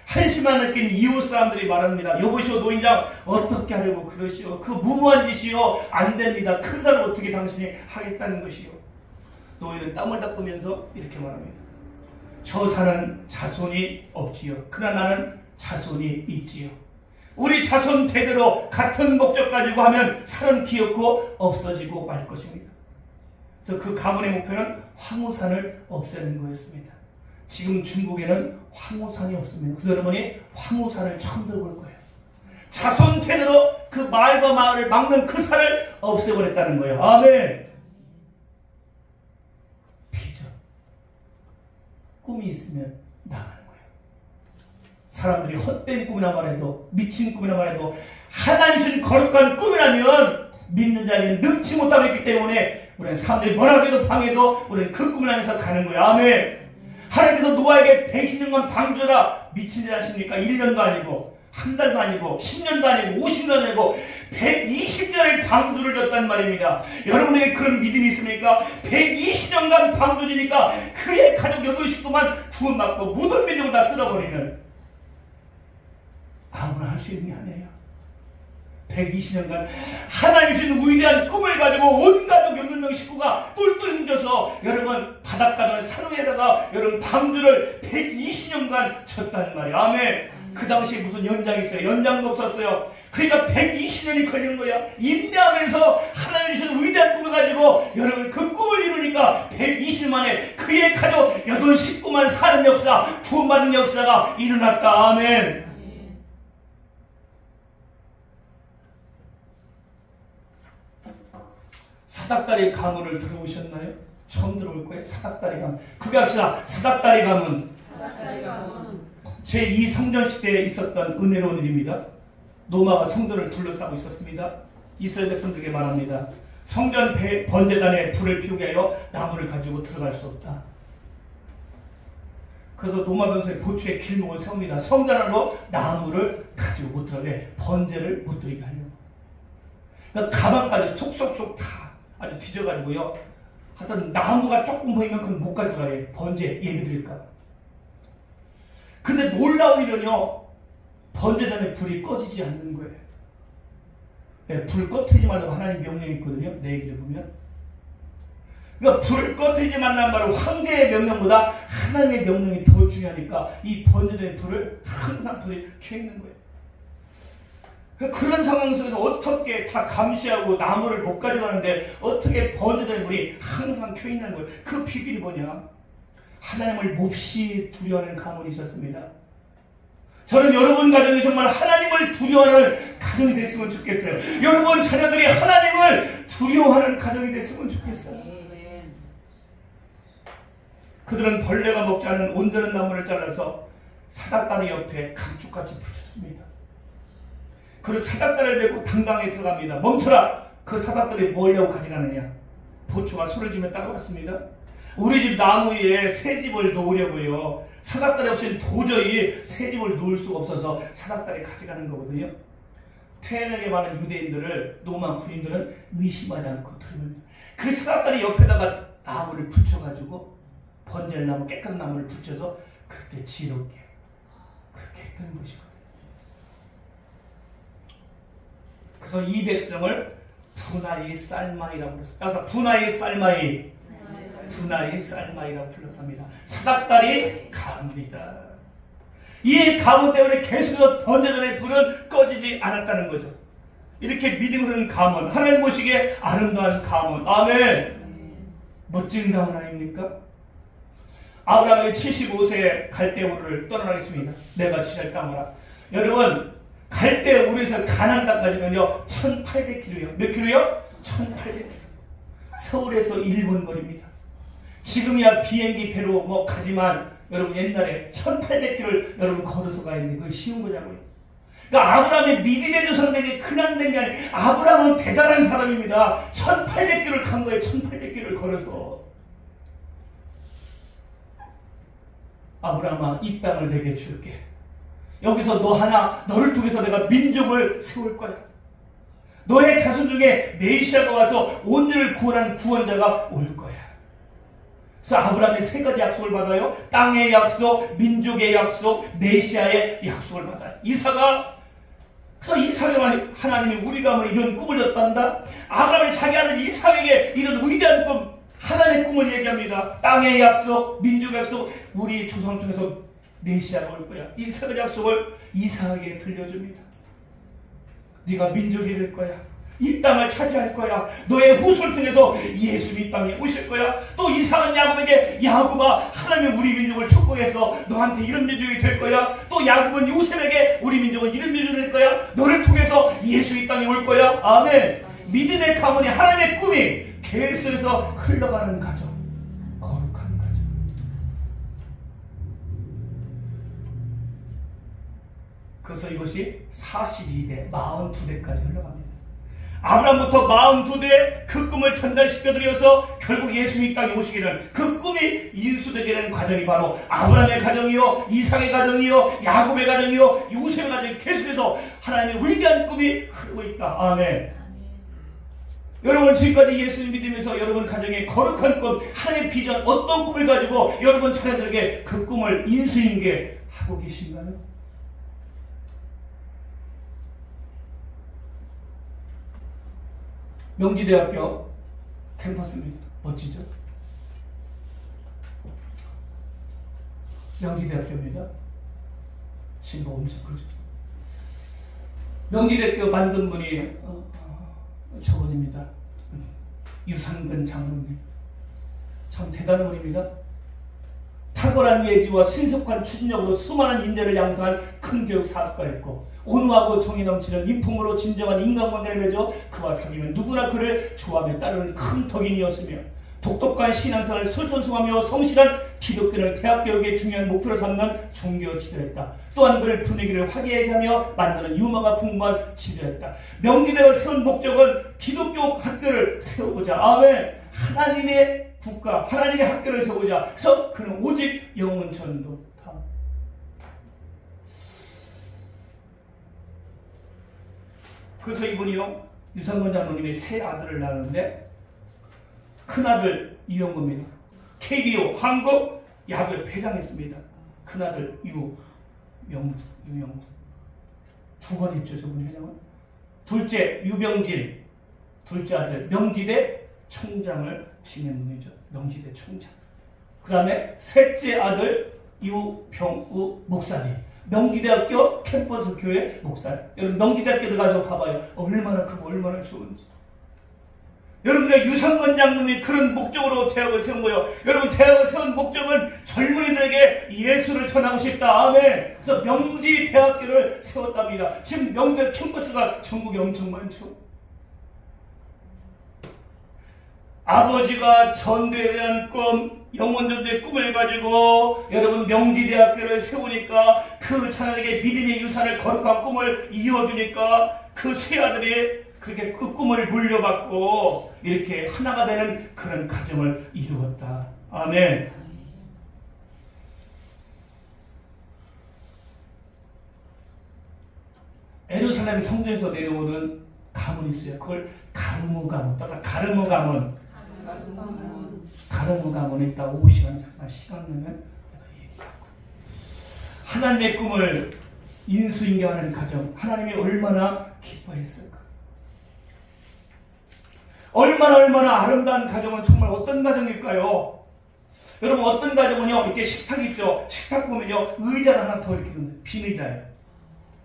한심한 느낀 이웃 사람들이 말합니다. 여보시오 노인장 어떻게 하려고 그러시오. 그 무모한 짓이요. 안 됩니다. 큰 산을 어떻게 당신이 하겠다는 것이요. 노인은 땀을 닦으면서 이렇게 말합니다. 저 산은 자손이 없지요. 그러나 나는 자손이 있지요. 우리 자손 대대로 같은 목적 가지고 하면 산은 기었고 없어지고 말 것입니다. 그래서 그 가문의 목표는 황우산을 없애는 거였습니다. 지금 중국에는 황우산이 없습니다. 그래서 여러분이 황우산을 처음 들어볼 거예요. 자손 대대로 그 마을과 마을을 막는 그 산을 없애버렸다는 거예요. 아멘. 비전. 꿈이 있으면 나가는 거예요. 사람들이 헛된 꿈이나 말해도 미친 꿈이나 말해도 하나님 주신 거룩한 꿈이라면 믿는 자에게 능치 못하고 있기 때문에 우리는 사람들이 뭐라고 해도 방해도 우리는 그 꿈을 향해서 가는 거예요. 아멘. 하나님께서 노아에게 120년간 방주라 미친 줄 아십니까? 1년도 아니고 한 달도 아니고 10년도 아니고 50년도 아니고 120년을 방주를 줬단 말입니다. 여러분에게 그런 믿음이 있습니까? 120년간 방주 주니까 그의 가족 8식구만 구원받고 모든 민족을 다 쓸어버리는 아무나 할 수 있는 게 아니에요. 120년간 하나님 주신 위대한 꿈을 가지고 온 가족 8명 식구가 똘똘 뭉쳐서 여러분 바닷가나 산 위에다가 여러분 방주를 120년간 쳤다는 말이에요. 아멘. 그 당시에 무슨 연장이 있어요? 연장도 없었어요. 그러니까 120년이 걸린 거야. 인내하면서 하나님 주신 위대한 꿈을 가지고 여러분 그 꿈을 이루니까 120년 만에 그의 가족 8식구만 사는 역사, 구원받는 역사가 일어났다. 아멘. 사닥다리 가문을 들어보셨나요? 처음 들어볼 거예요. 사닥다리 가문. 그게 합시다. 사닥다리 가문. 제2 성전 시대에 있었던 은혜로운 일입니다. 노마가 성전을 둘러싸고 있었습니다. 이스라엘 백성들에게 말합니다. 성전 번제단에 불을 피우게 하여 나무를 가지고 들어갈 수 없다. 그래서 노마 변소의 보초에 길목을 세웁니다. 성전 안으로 나무를 가지고 못 들어가게, 번제를 못 드리게 하려고. 그러니까 가방까지 속속속 다 아주 뒤져가지고요. 하여튼 나무가 조금 보이면 그건 못 가져가요. 번제 예배 드릴까. 근데 놀라운 일은요. 번제단에 불이 꺼지지 않는 거예요. 네, 불 꺼트리지 말라고 하나님 명령이 있거든요. 내 얘기를 보면. 그러니까 불을 꺼트리지 말라는 말은 황제의 명령보다 하나님의 명령이 더 중요하니까 이 번제단의 불을 항상 불이 켜 있는 거예요. 그런 상황 속에서 어떻게 다 감시하고 나무를 못 가져가는데 어떻게 번제단의 불이 항상 켜 있는 거예요. 그 비밀이 뭐냐? 하나님을 몹시 두려워하는 가문이 있었습니다. 저는 여러분 가정이 정말 하나님을 두려워하는 가정이 됐으면 좋겠어요. 여러분 자녀들이 하나님을 두려워하는 가정이 됐으면 좋겠어요. 그들은 벌레가 먹지 않은 온전한 나무를 잘라서 사닥다리 옆에 감쪽같이 붙였습니다. 그리고 사닥다리를 메고 당당히 들어갑니다. 멈춰라! 그 사닥다리 뭐려고 가져가느냐? 보초가 소리를 지며 따라왔습니다. 우리 집 나무 위에 새 집을 놓으려고요. 사닥다리 없이는 도저히 새 집을 놓을 수가 없어서 사닥다리 가져가는 거거든요. 태연하게 많은 유대인들을 로마 군인들은 의심하지 않고 들으면 그 사닥다리 옆에다가 나무를 붙여가지고 번제나무 깨끗한 나무를 붙여서 그렇게 지혜롭게 그렇게 했던 것이거든요. 그래서 이 백성을 분하이 쌀마이라고 그랬어요. 따라서 분하이 쌀마이, 분하이 쌀마이라고 불렀답니다. 사닥다리 가문이다. 이 가문 때문에 계속해서 번제전의 불은 꺼지지 않았다는 거죠. 이렇게 믿음 흐르는 가문, 하나님 보시기에 아름다운 가문. 아멘. 멋진 가문 아닙니까? 아브라함이 75세에 갈대우르를 떠나겠습니다. 내가 지할 까마라. 여러분, 갈대우르에서 가나안 땅까지는요 1800km요. 몇 킬로요? 1800km. 서울에서 일본 거리입니다. 지금이야 비행기 배로 뭐 가지만 여러분 옛날에 1800km를 여러분 걸어서 가야 되는데 그게 쉬운 거냐고요. 그러니까 아브라함의 믿음의 조상들이 그냥 된 게 아니에요. 아브라함은 대단한 사람입니다. 1800km를 간 거예요. 1800km를 걸어서. 아브라함아, 이 땅을 내게 줄게. 여기서 너 하나, 너를 통해서 내가 민족을 세울 거야. 너의 자손 중에 메시아가 와서 온전을 구원하는 구원자가 올 거야. 그래서 아브라함이 세 가지 약속을 받아요. 땅의 약속, 민족의 약속, 메시아의 약속을 받아요. 그래서 이삭에만 하나님이 우리 가문에 이런 꿈을 줬단다. 아브라함이 자기 아들 이삭에게 이런 위대한 꿈, 하나님의 꿈을 얘기합니다. 땅의 약속, 민족의 약속, 우리 조상 통해서 메시아가 올 거야. 이 세 가지 약속을 이삭에게 들려줍니다. 네가 민족이 될 거야. 이 땅을 차지할 거야. 너의 후손을 통해서 예수님이 이 땅에 오실 거야. 또 이삭은 야곱에게, 야곱아, 하나님은 우리 민족을 축복해서 너한테 이런 민족이 될 거야. 또 야곱은 요셉에게 우리 민족은 이런 민족이 될 거야. 너를 통해서 예수 이 땅에 올 거야. 아멘. 믿음의 가문이 하나님의 꿈이 계속해서 흘러가는 가정, 거룩한 가정. 그래서 이것이 42대, 42대까지 흘러갑니다. 아브라함부터 42대 그 꿈을 전달시켜드려서 결국 예수님이 땅에 오시기는 그 꿈이 인수되게 되는 과정이 바로 아브라함의 가정이요, 이삭의 가정이요, 야곱의 가정이요, 요셉의 가정이 계속해서 하나님의 위대한 꿈이 흐르고 있다. 아멘. 여러분 지금까지 예수님 믿으면서 여러분 가정에 거룩한 꿈, 하나님의 비전, 어떤 꿈을 가지고 여러분 자녀들에게 그 꿈을 인수인계 하고 계신가요? 명지대학교 캠퍼스입니다. 멋지죠? 명지대학교입니다. 신고 엄청 크죠? 명지대학교 만든 분이 저분입니다. 유상근 장로님. 참 대단한 분입니다. 탁월한 예지와 신속한 추진력으로 수많은 인재를 양성한 큰 교육 사업가였고 온화하고 정이 넘치는 인품으로 진정한 인간관계를 맺어 그와 사귀면 누구나 그를 좋아하며 따르는 큰 덕인이었으며 독특한 신앙생활을 솔선수하며 성실한 기독교를 대학교육의 중요한 목표로 삼는 종교 지도였다. 또한 그를 분위기를 화기애애하게 하며 만드는 유머가 풍부한 지도였다. 명지대가 세운 목적은 기독교 학교를 세우고자, 아멘, 하나님의 국가, 하나님의 학교를 세우고자. 그래서 그는 오직 영혼 전도. 그래서 이분이요, 유상근 장로님이 세 아들을 낳았는데 큰아들 이영구입니다. KBO 한국 야구에 회장했습니다. 큰아들 유명두. 두 번 했죠, 저분이 회장은. 둘째 유병진, 둘째 아들 명지대 총장을 지낸 분이죠. 명지대 총장. 그 다음에 셋째 아들 유병우 목사님, 명지대학교 캠퍼스 교회 목사. 여러분 명지대학교 가서 봐봐요. 얼마나 크고 얼마나 좋은지. 여러분들 유상근 장로님이 그런 목적으로 대학을 세운 거예요. 여러분 대학을 세운 목적은 젊은이들에게 예수를 전하고 싶다. 아멘. 그래서 명지대학교를 세웠답니다. 지금 명지대 캠퍼스가 전국에 엄청 많죠. 아버지가 전도에 대한 꿈, 영혼전도의 꿈을 가지고 여러분 명지대학교를 세우니까 그 자녀에게 믿음의 유산을 거룩한 꿈을 이어주니까 그 세 아들이 그렇게 그 꿈을 물려받고 이렇게 하나가 되는 그런 가정을 이루었다. 아멘. 예루살렘 성전에서 내려오는 가문이 있어요. 그걸 가르무 가문, 따라서 가르무 가문. 가르무 가문에 있다 5시간 잠깐 시간 내면 내가 얘기하고. 하나님의 꿈을 인수인계하는 가정, 하나님이 얼마나 기뻐했을까? 얼마나 아름다운 가정은 정말 어떤 가정일까요? 여러분 어떤 가정은요 이렇게 식탁 있죠. 식탁 보면요 의자를 하나 더 이렇게 있는데 빈 의자예요.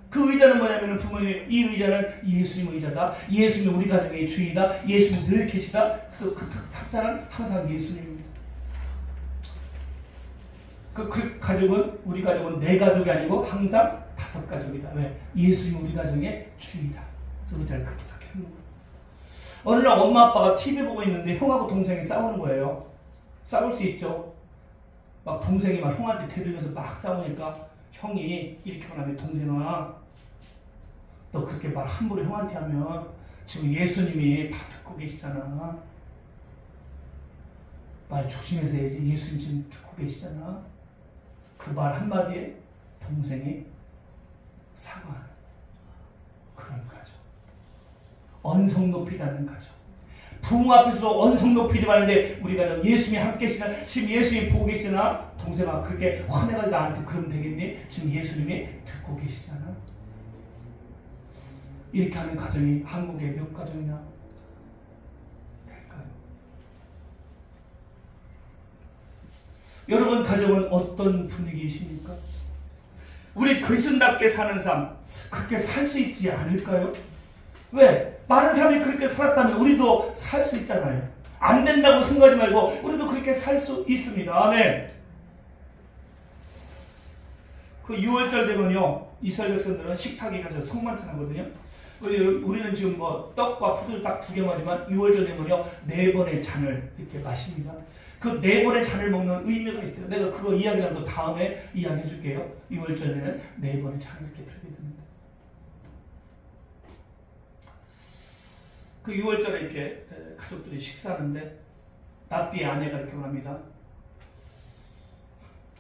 그 의자는 뭐냐면 부모님 이 의자는 예수님 의자다. 예수님이 우리 가정의 주인이다. 예수님이 늘 계시다. 그래서 그 탁자는 항상 예수님입니다. 그 가족은 우리 가족은 네 가족이 아니고 항상 5가족이다. 왜? 예수님이 우리 가정의 주인이다. 그래서 의자를 그렇게 딱 켜는 거예요. 어느 날 엄마 아빠가 TV 보고 있는데 형하고 동생이 싸우는 거예요. 싸울 수 있죠. 막 동생이 막 형한테 대들면서 막 싸우니까 형이 이렇게 말하면 동생아 너 그렇게 말 함부로 형한테 하면 지금 예수님이 다 듣고 계시잖아. 말 조심해서 해야지. 예수님 지금 듣고 계시잖아. 그 말 한마디에 동생이 사과하는 그런 가정. 언성 높이지 않는 가정. 부모 앞에서도 언성 높이지 말는데 우리 가정 예수님이 함께 계시나 지금 예수님이 보고 계시나 동생아 그렇게 화내가지고 나한테 그러면 되겠니? 지금 예수님이 듣고 계시잖아. 이렇게 하는 가정이 한국에 몇 가정이나 될까요? 여러분 가정은 어떤 분위기이십니까? 우리 그리스도인답게 사는 삶 그렇게 살 수 있지 않을까요? 왜? 많은 사람이 그렇게 살았다면 우리도 살 수 있잖아요. 안 된다고 생각하지 말고 우리도 그렇게 살 수 있습니다. 아멘. 그 6월절 되면요 이스라엘 백성들은 식탁에 가서 성만찬 하거든요. 우리는 지금 뭐 떡과 포도주 딱 2개만이지만 6월절 되면요 4번의 잔을 이렇게 마십니다. 그 4번의 잔을 먹는 의미가 있어요. 내가 그거 이야기하는 거 다음에 이야기해 줄게요. 6월절에는 4번의 잔을 이렇게 들게 됩니다. 그 6월절에 이렇게 가족들이 식사하는데 납비의 아내가 이렇게 말합니다.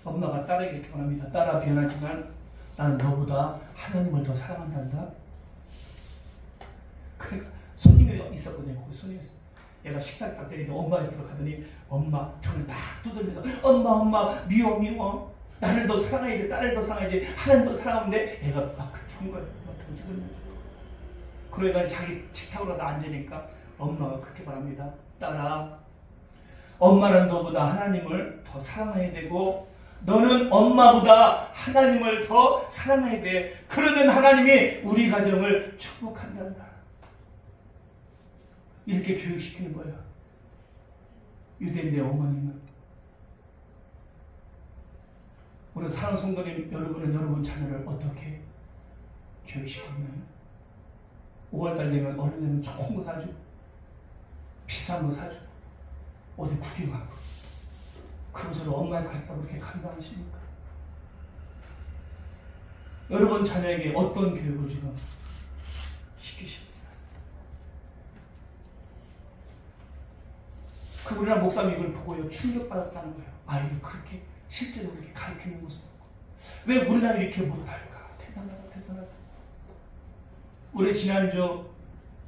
엄마가 딸에게 이렇게 말합니다. 딸아 미안하지만 나는 너보다 하나님을 더 사랑한단다. 그러니까 손님이 있었거든요. 거기 손님이 있었어요. 얘가 식탁에 딱 때리는데 엄마 옆으로 가더니 엄마 저를 막 두들면서 엄마 미워 나를 더 사랑해야지 딸을 더 사랑해야지 하나님 더 사랑하는데 얘가 막 그렇게 한 거예요. 두들면서. 그러니까 자기 식탁으로 가서 앉으니까 엄마가 그렇게 말합니다. 딸아 엄마는 너보다 하나님을 더 사랑해야 되고 너는 엄마보다 하나님을 더 사랑해야 돼. 그러면 하나님이 우리 가정을 축복한단다. 이렇게 교육시키는 거예요. 유대인의 어머님은. 우리 사랑하는 성도님 여러분은 여러분 자녀를 어떻게 교육시켰나요? 5월달 되면 어느 되면 좋은 거 사주고 비싼 거 사주고 어디 구경하고 그것으로 엄마의 가르침을 그렇게 감당하십니까? 여러분 자녀에게 어떤 교육을 지금 시키십니까? 그 우리나라 목사님 이걸 보고요 충격받았다는 거예요. 아이들 그렇게 실제로 그렇게 가르치는 모습 보고 왜 우리나라 이렇게 못할까? 대단하다. 우리 지난주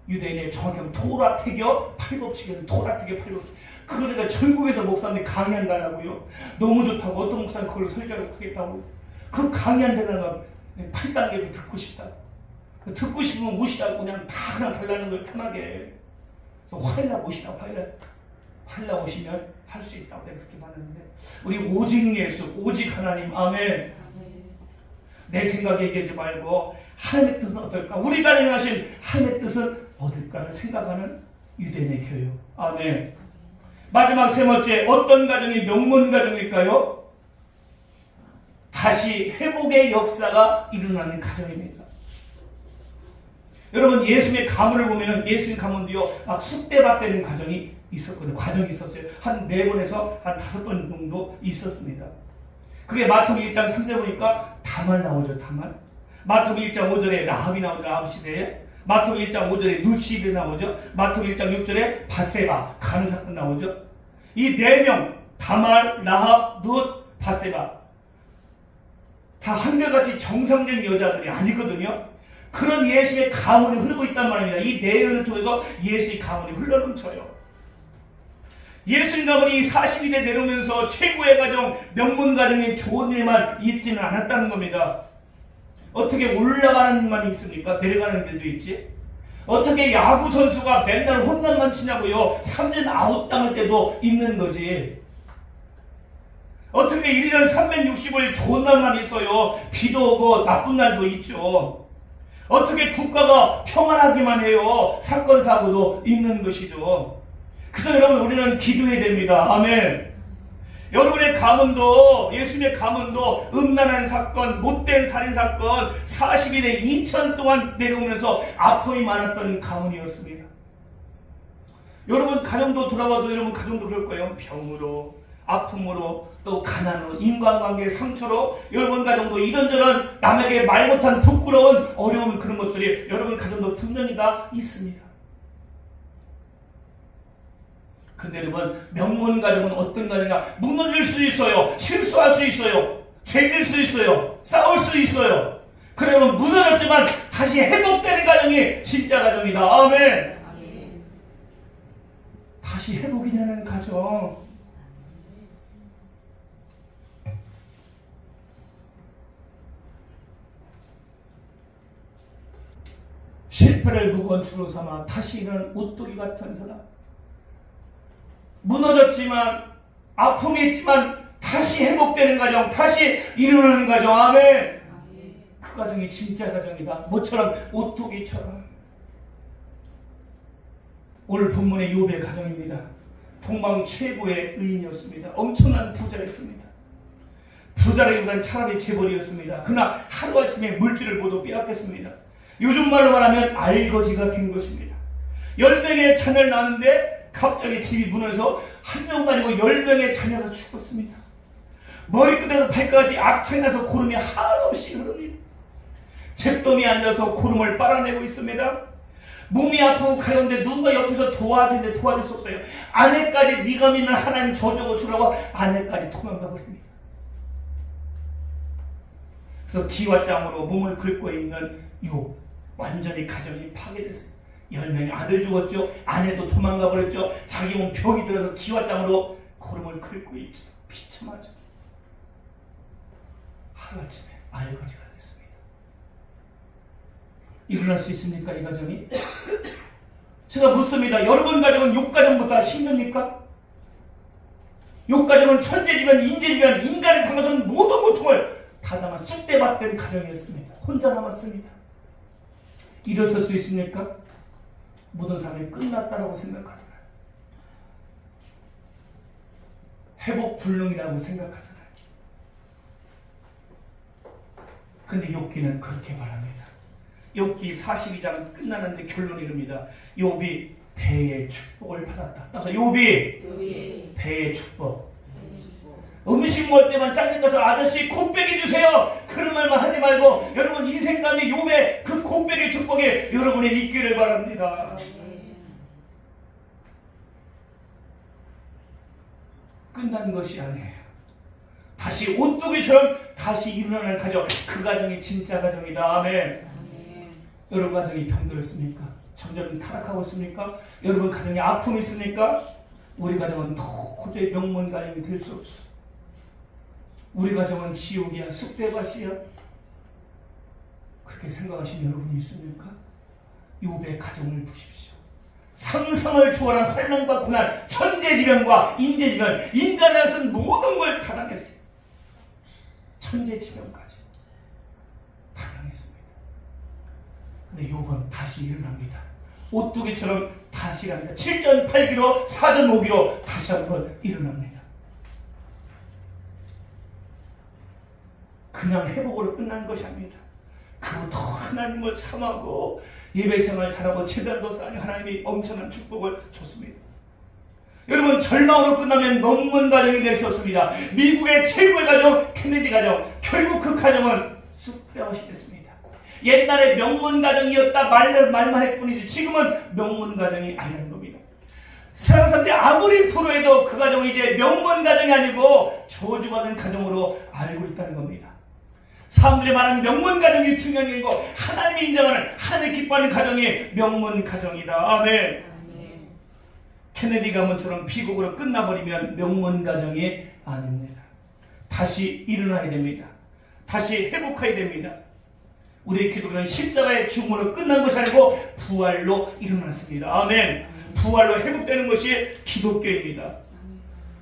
유대인의 정확히 토라 태교 8법칙이에요. 토라 태교 8법칙. 그거니까 전국에서 목사님이 강의한다고요. 너무 좋다고 어떤 목사님 그걸 설교를 하겠다고. 그 강의한다는 거 8단계로 듣고 싶다. 듣고 싶으면 무시하고 그냥 다 그냥 달라는 걸 편하게. 그래서 화일날 오시나 화일날 오시면 할 수 있다고 내가 그렇게 말했는데 우리 오직 예수 오직 하나님 아멘. 내 생각에 얘기하지 말고 하나님의 뜻은 어떨까? 우리가 행하신 하나님의 뜻은 어떨까를 생각하는 유대인의 교육. 아멘. 마지막 세 번째 어떤 가정이 명문 가정일까요? 다시 회복의 역사가 일어나는 가정입니다. 여러분 예수님의 가문을 보면 예수님 가문도요 막 쑥대밭 되는 가정이 있었거든요. 과정이 있었어요. 한 4번에서 한 5번 정도 있었습니다. 그게 마태복음 1장 3절 보니까 다말 나오죠. 다말. 마태복음 1장 5절에 라합이 나오죠. 라합 시대에. 마태복음 1장 5절에 누시베 나오죠. 마태복음 1장 6절에 바세바 가는 사건 나오죠. 이 4명 다말, 라합, 룻, 바세바 다 한결같이 정상적인 여자들이 아니거든요. 그런 예수의 가문이 흐르고 있단 말입니다. 이 내용을 통해서 예수의 가문이 흘러넘쳐요. 예수님 가문이 42대 내려오면서 최고의 가정, 명문 가정에 좋은 일만 있지는 않았다는 겁니다. 어떻게 올라가는 일만 있습니까? 내려가는 일도 있지. 어떻게 야구 선수가 맨날 홈런만 치냐고요. 삼진 아웃 당할 때도 있는 거지. 어떻게 1년 365일 좋은 날만 있어요. 비도 오고 나쁜 날도 있죠. 어떻게 국가가 평안하기만 해요. 사건 사고도 있는 것이죠. 그래서 여러분 우리는 기도해야 됩니다. 아멘. 여러분의 가문도 예수님의 가문도 음란한 사건, 못된 살인사건 42대 2000 동안 내려오면서 아픔이 많았던 가문이었습니다. 여러분 가정도 돌아봐도 여러분 가정도 그럴 거예요. 병으로, 아픔으로, 또 가난으로, 인간관계 상처로 여러분 가정도 이런저런 남에게 말 못한 부끄러운 어려운 그런 것들이 여러분 가정도 분명히 다 있습니다. 근데 여러분 명문 가정은 어떤 가정이냐? 무너질 수 있어요. 실수할 수 있어요. 죄질 수 있어요. 싸울 수 있어요. 그러면 무너졌지만 다시 회복되는 가정이 진짜 가정이다. 아멘. 다시 회복이 되는 가정. 실패를 무거운 주로 삼아 다시 일어나는 오뚜기 같은 사람. 무너졌지만 아픔이 있지만 다시 회복되는 가정, 다시 일어나는 가정. 아멘. 그 가정이 진짜 가정이다. 뭐처럼? 오뚜기처럼. 오늘 본문의 욥의 가정입니다. 동방 최고의 의인이었습니다. 엄청난 부자였습니다. 부자라기보다는 차라리 재벌이었습니다. 그러나 하루아침에 물질을 모두 빼앗겼습니다. 요즘 말로 말하면 알거지가 된 것입니다. 10명의 자녀를 낳았는데 갑자기 집이 무너져서 한 명도 아니고 10명의 자녀가 죽었습니다. 머리끝에서 발까지 악창이 나서 고름이 한없이 흐릅니다. 잿더미에 앉아서 고름을 빨아내고 있습니다. 몸이 아프고 가려운데 누군가 옆에서 도와주는데 도와줄 수 없어요. 아내까지 네가 믿는 하나님 저주고 주라고 아내까지 도망가 버립니다. 그래서 기와 짱으로 몸을 긁고 있는 욥, 완전히 가정이 파괴됐어요. 10명의 아들 죽었죠. 아내도 도망가 버렸죠. 자기 몸 병이 들어서 기와장으로 고름을 긁고 있죠. 비참하죠. 하루아침에 알거지가 됐습니다. 일어날 수 있습니까? 이 가정이? 제가 묻습니다. 여러분 가정은 욥 가정보다 힘듭니까? 욥 가정은 천재지변, 인재지변, 인간의 당하선 모든 고통을 다 담아 쑥대밭된 가정이었습니다. 혼자 남았습니다. 일어설 수 있습니까? 모든 사람이 끝났다라고 생각하잖아요. 회복 불능이라고 생각하잖아요. 근데 욥기는 그렇게 말합니다. 욥기 42장 끝나는데 결론이 이릅니다. 욥이 배의 축복을 받았다. 그래서 욥이 배의 축복. 음식 먹을 때만 짜증 나서 아저씨 곱빼기 주세요. 그런 말만 하지 말고 여러분 인생 가운데 욥의 그 곱빼기 축복이 여러분에 있기를 바랍니다. 끝난 것이 아니에요. 다시 오뚜기처럼 다시 일어나는 가정. 그 가정이 진짜 가정이다. 아멘. 여러분 가정이 병들었습니까? 점점 타락하고 있습니까? 여러분 가정에 아픔이 있습니까? 우리 가정은 도저히 명문 가정이 될 수 없어. 우리 가정은 지옥이야, 쑥대밭이야. 그렇게 생각하시는 여러분이 있습니까? 욥의 가정을 보십시오. 상상을 초월한 환난과 고난, 천재지변과 인재지변, 인간에서는 모든 걸 다 당했어요. 천재지변까지 다 당했습니다. 근데 욥은 다시 일어납니다. 오뚜기처럼 다시 일어납니다. 7전 8기로 4전 5기로 다시 한번 일어납니다. 그냥 회복으로 끝난 것이 아닙니다. 그리고 더 하나님을 삼하고 예배생활 잘하고 제단도 쌓니 하나님이 엄청난 축복을 줬습니다. 여러분, 절망으로 끝나면 명문 가정이 될 수 없습니다. 미국의 최고의 가정, 케네디 가정, 결국 그 가정은 쑥대밭이 됐습니다. 옛날에 명문 가정이었다 말만 할 뿐이지 지금은 명문 가정이 아니라는 겁니다. 세상 사람들이 아무리 부러워도 그 가정이 이제 명문 가정이 아니고 저주받은 가정으로 알고 있다는 겁니다. 사람들이 말하는 명문 가정이 중요한 게 아니고 하나님이 인정하는, 하나님이 기뻐하는 가정이 명문 가정이다. 아멘. 케네디 가문처럼 비극으로 끝나버리면 명문 가정이 아닙니다. 다시 일어나야 됩니다. 다시 회복해야 됩니다. 우리의 기독교는 십자가의 죽음으로 끝난 것이 아니고 부활로 일어났습니다. 아멘. 부활로 회복되는 것이 기독교입니다.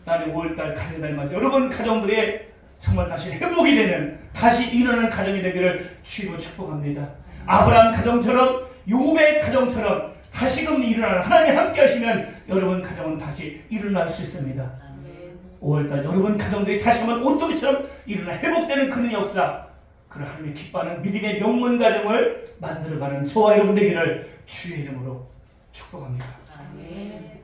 나는 5월달 가정달 맞아. 여러분 가정들이 정말 다시 회복이 되는, 다시 일어나는 가정이 되기를 주로 축복합니다. 아브라함 가정처럼, 욥의 가정처럼 다시금 일어나는, 하나님 함께 하시면 여러분 가정은 다시 일어날 수 있습니다. 5월달 여러분 가정들이 다시 한번 오토리처럼 일어나 회복되는 그런 역사, 그런 하나님의 기뻐하는 믿음의 명문 가정을 만들어가는 저와 여러분 되기를 주의 이름으로 축복합니다. 아멘.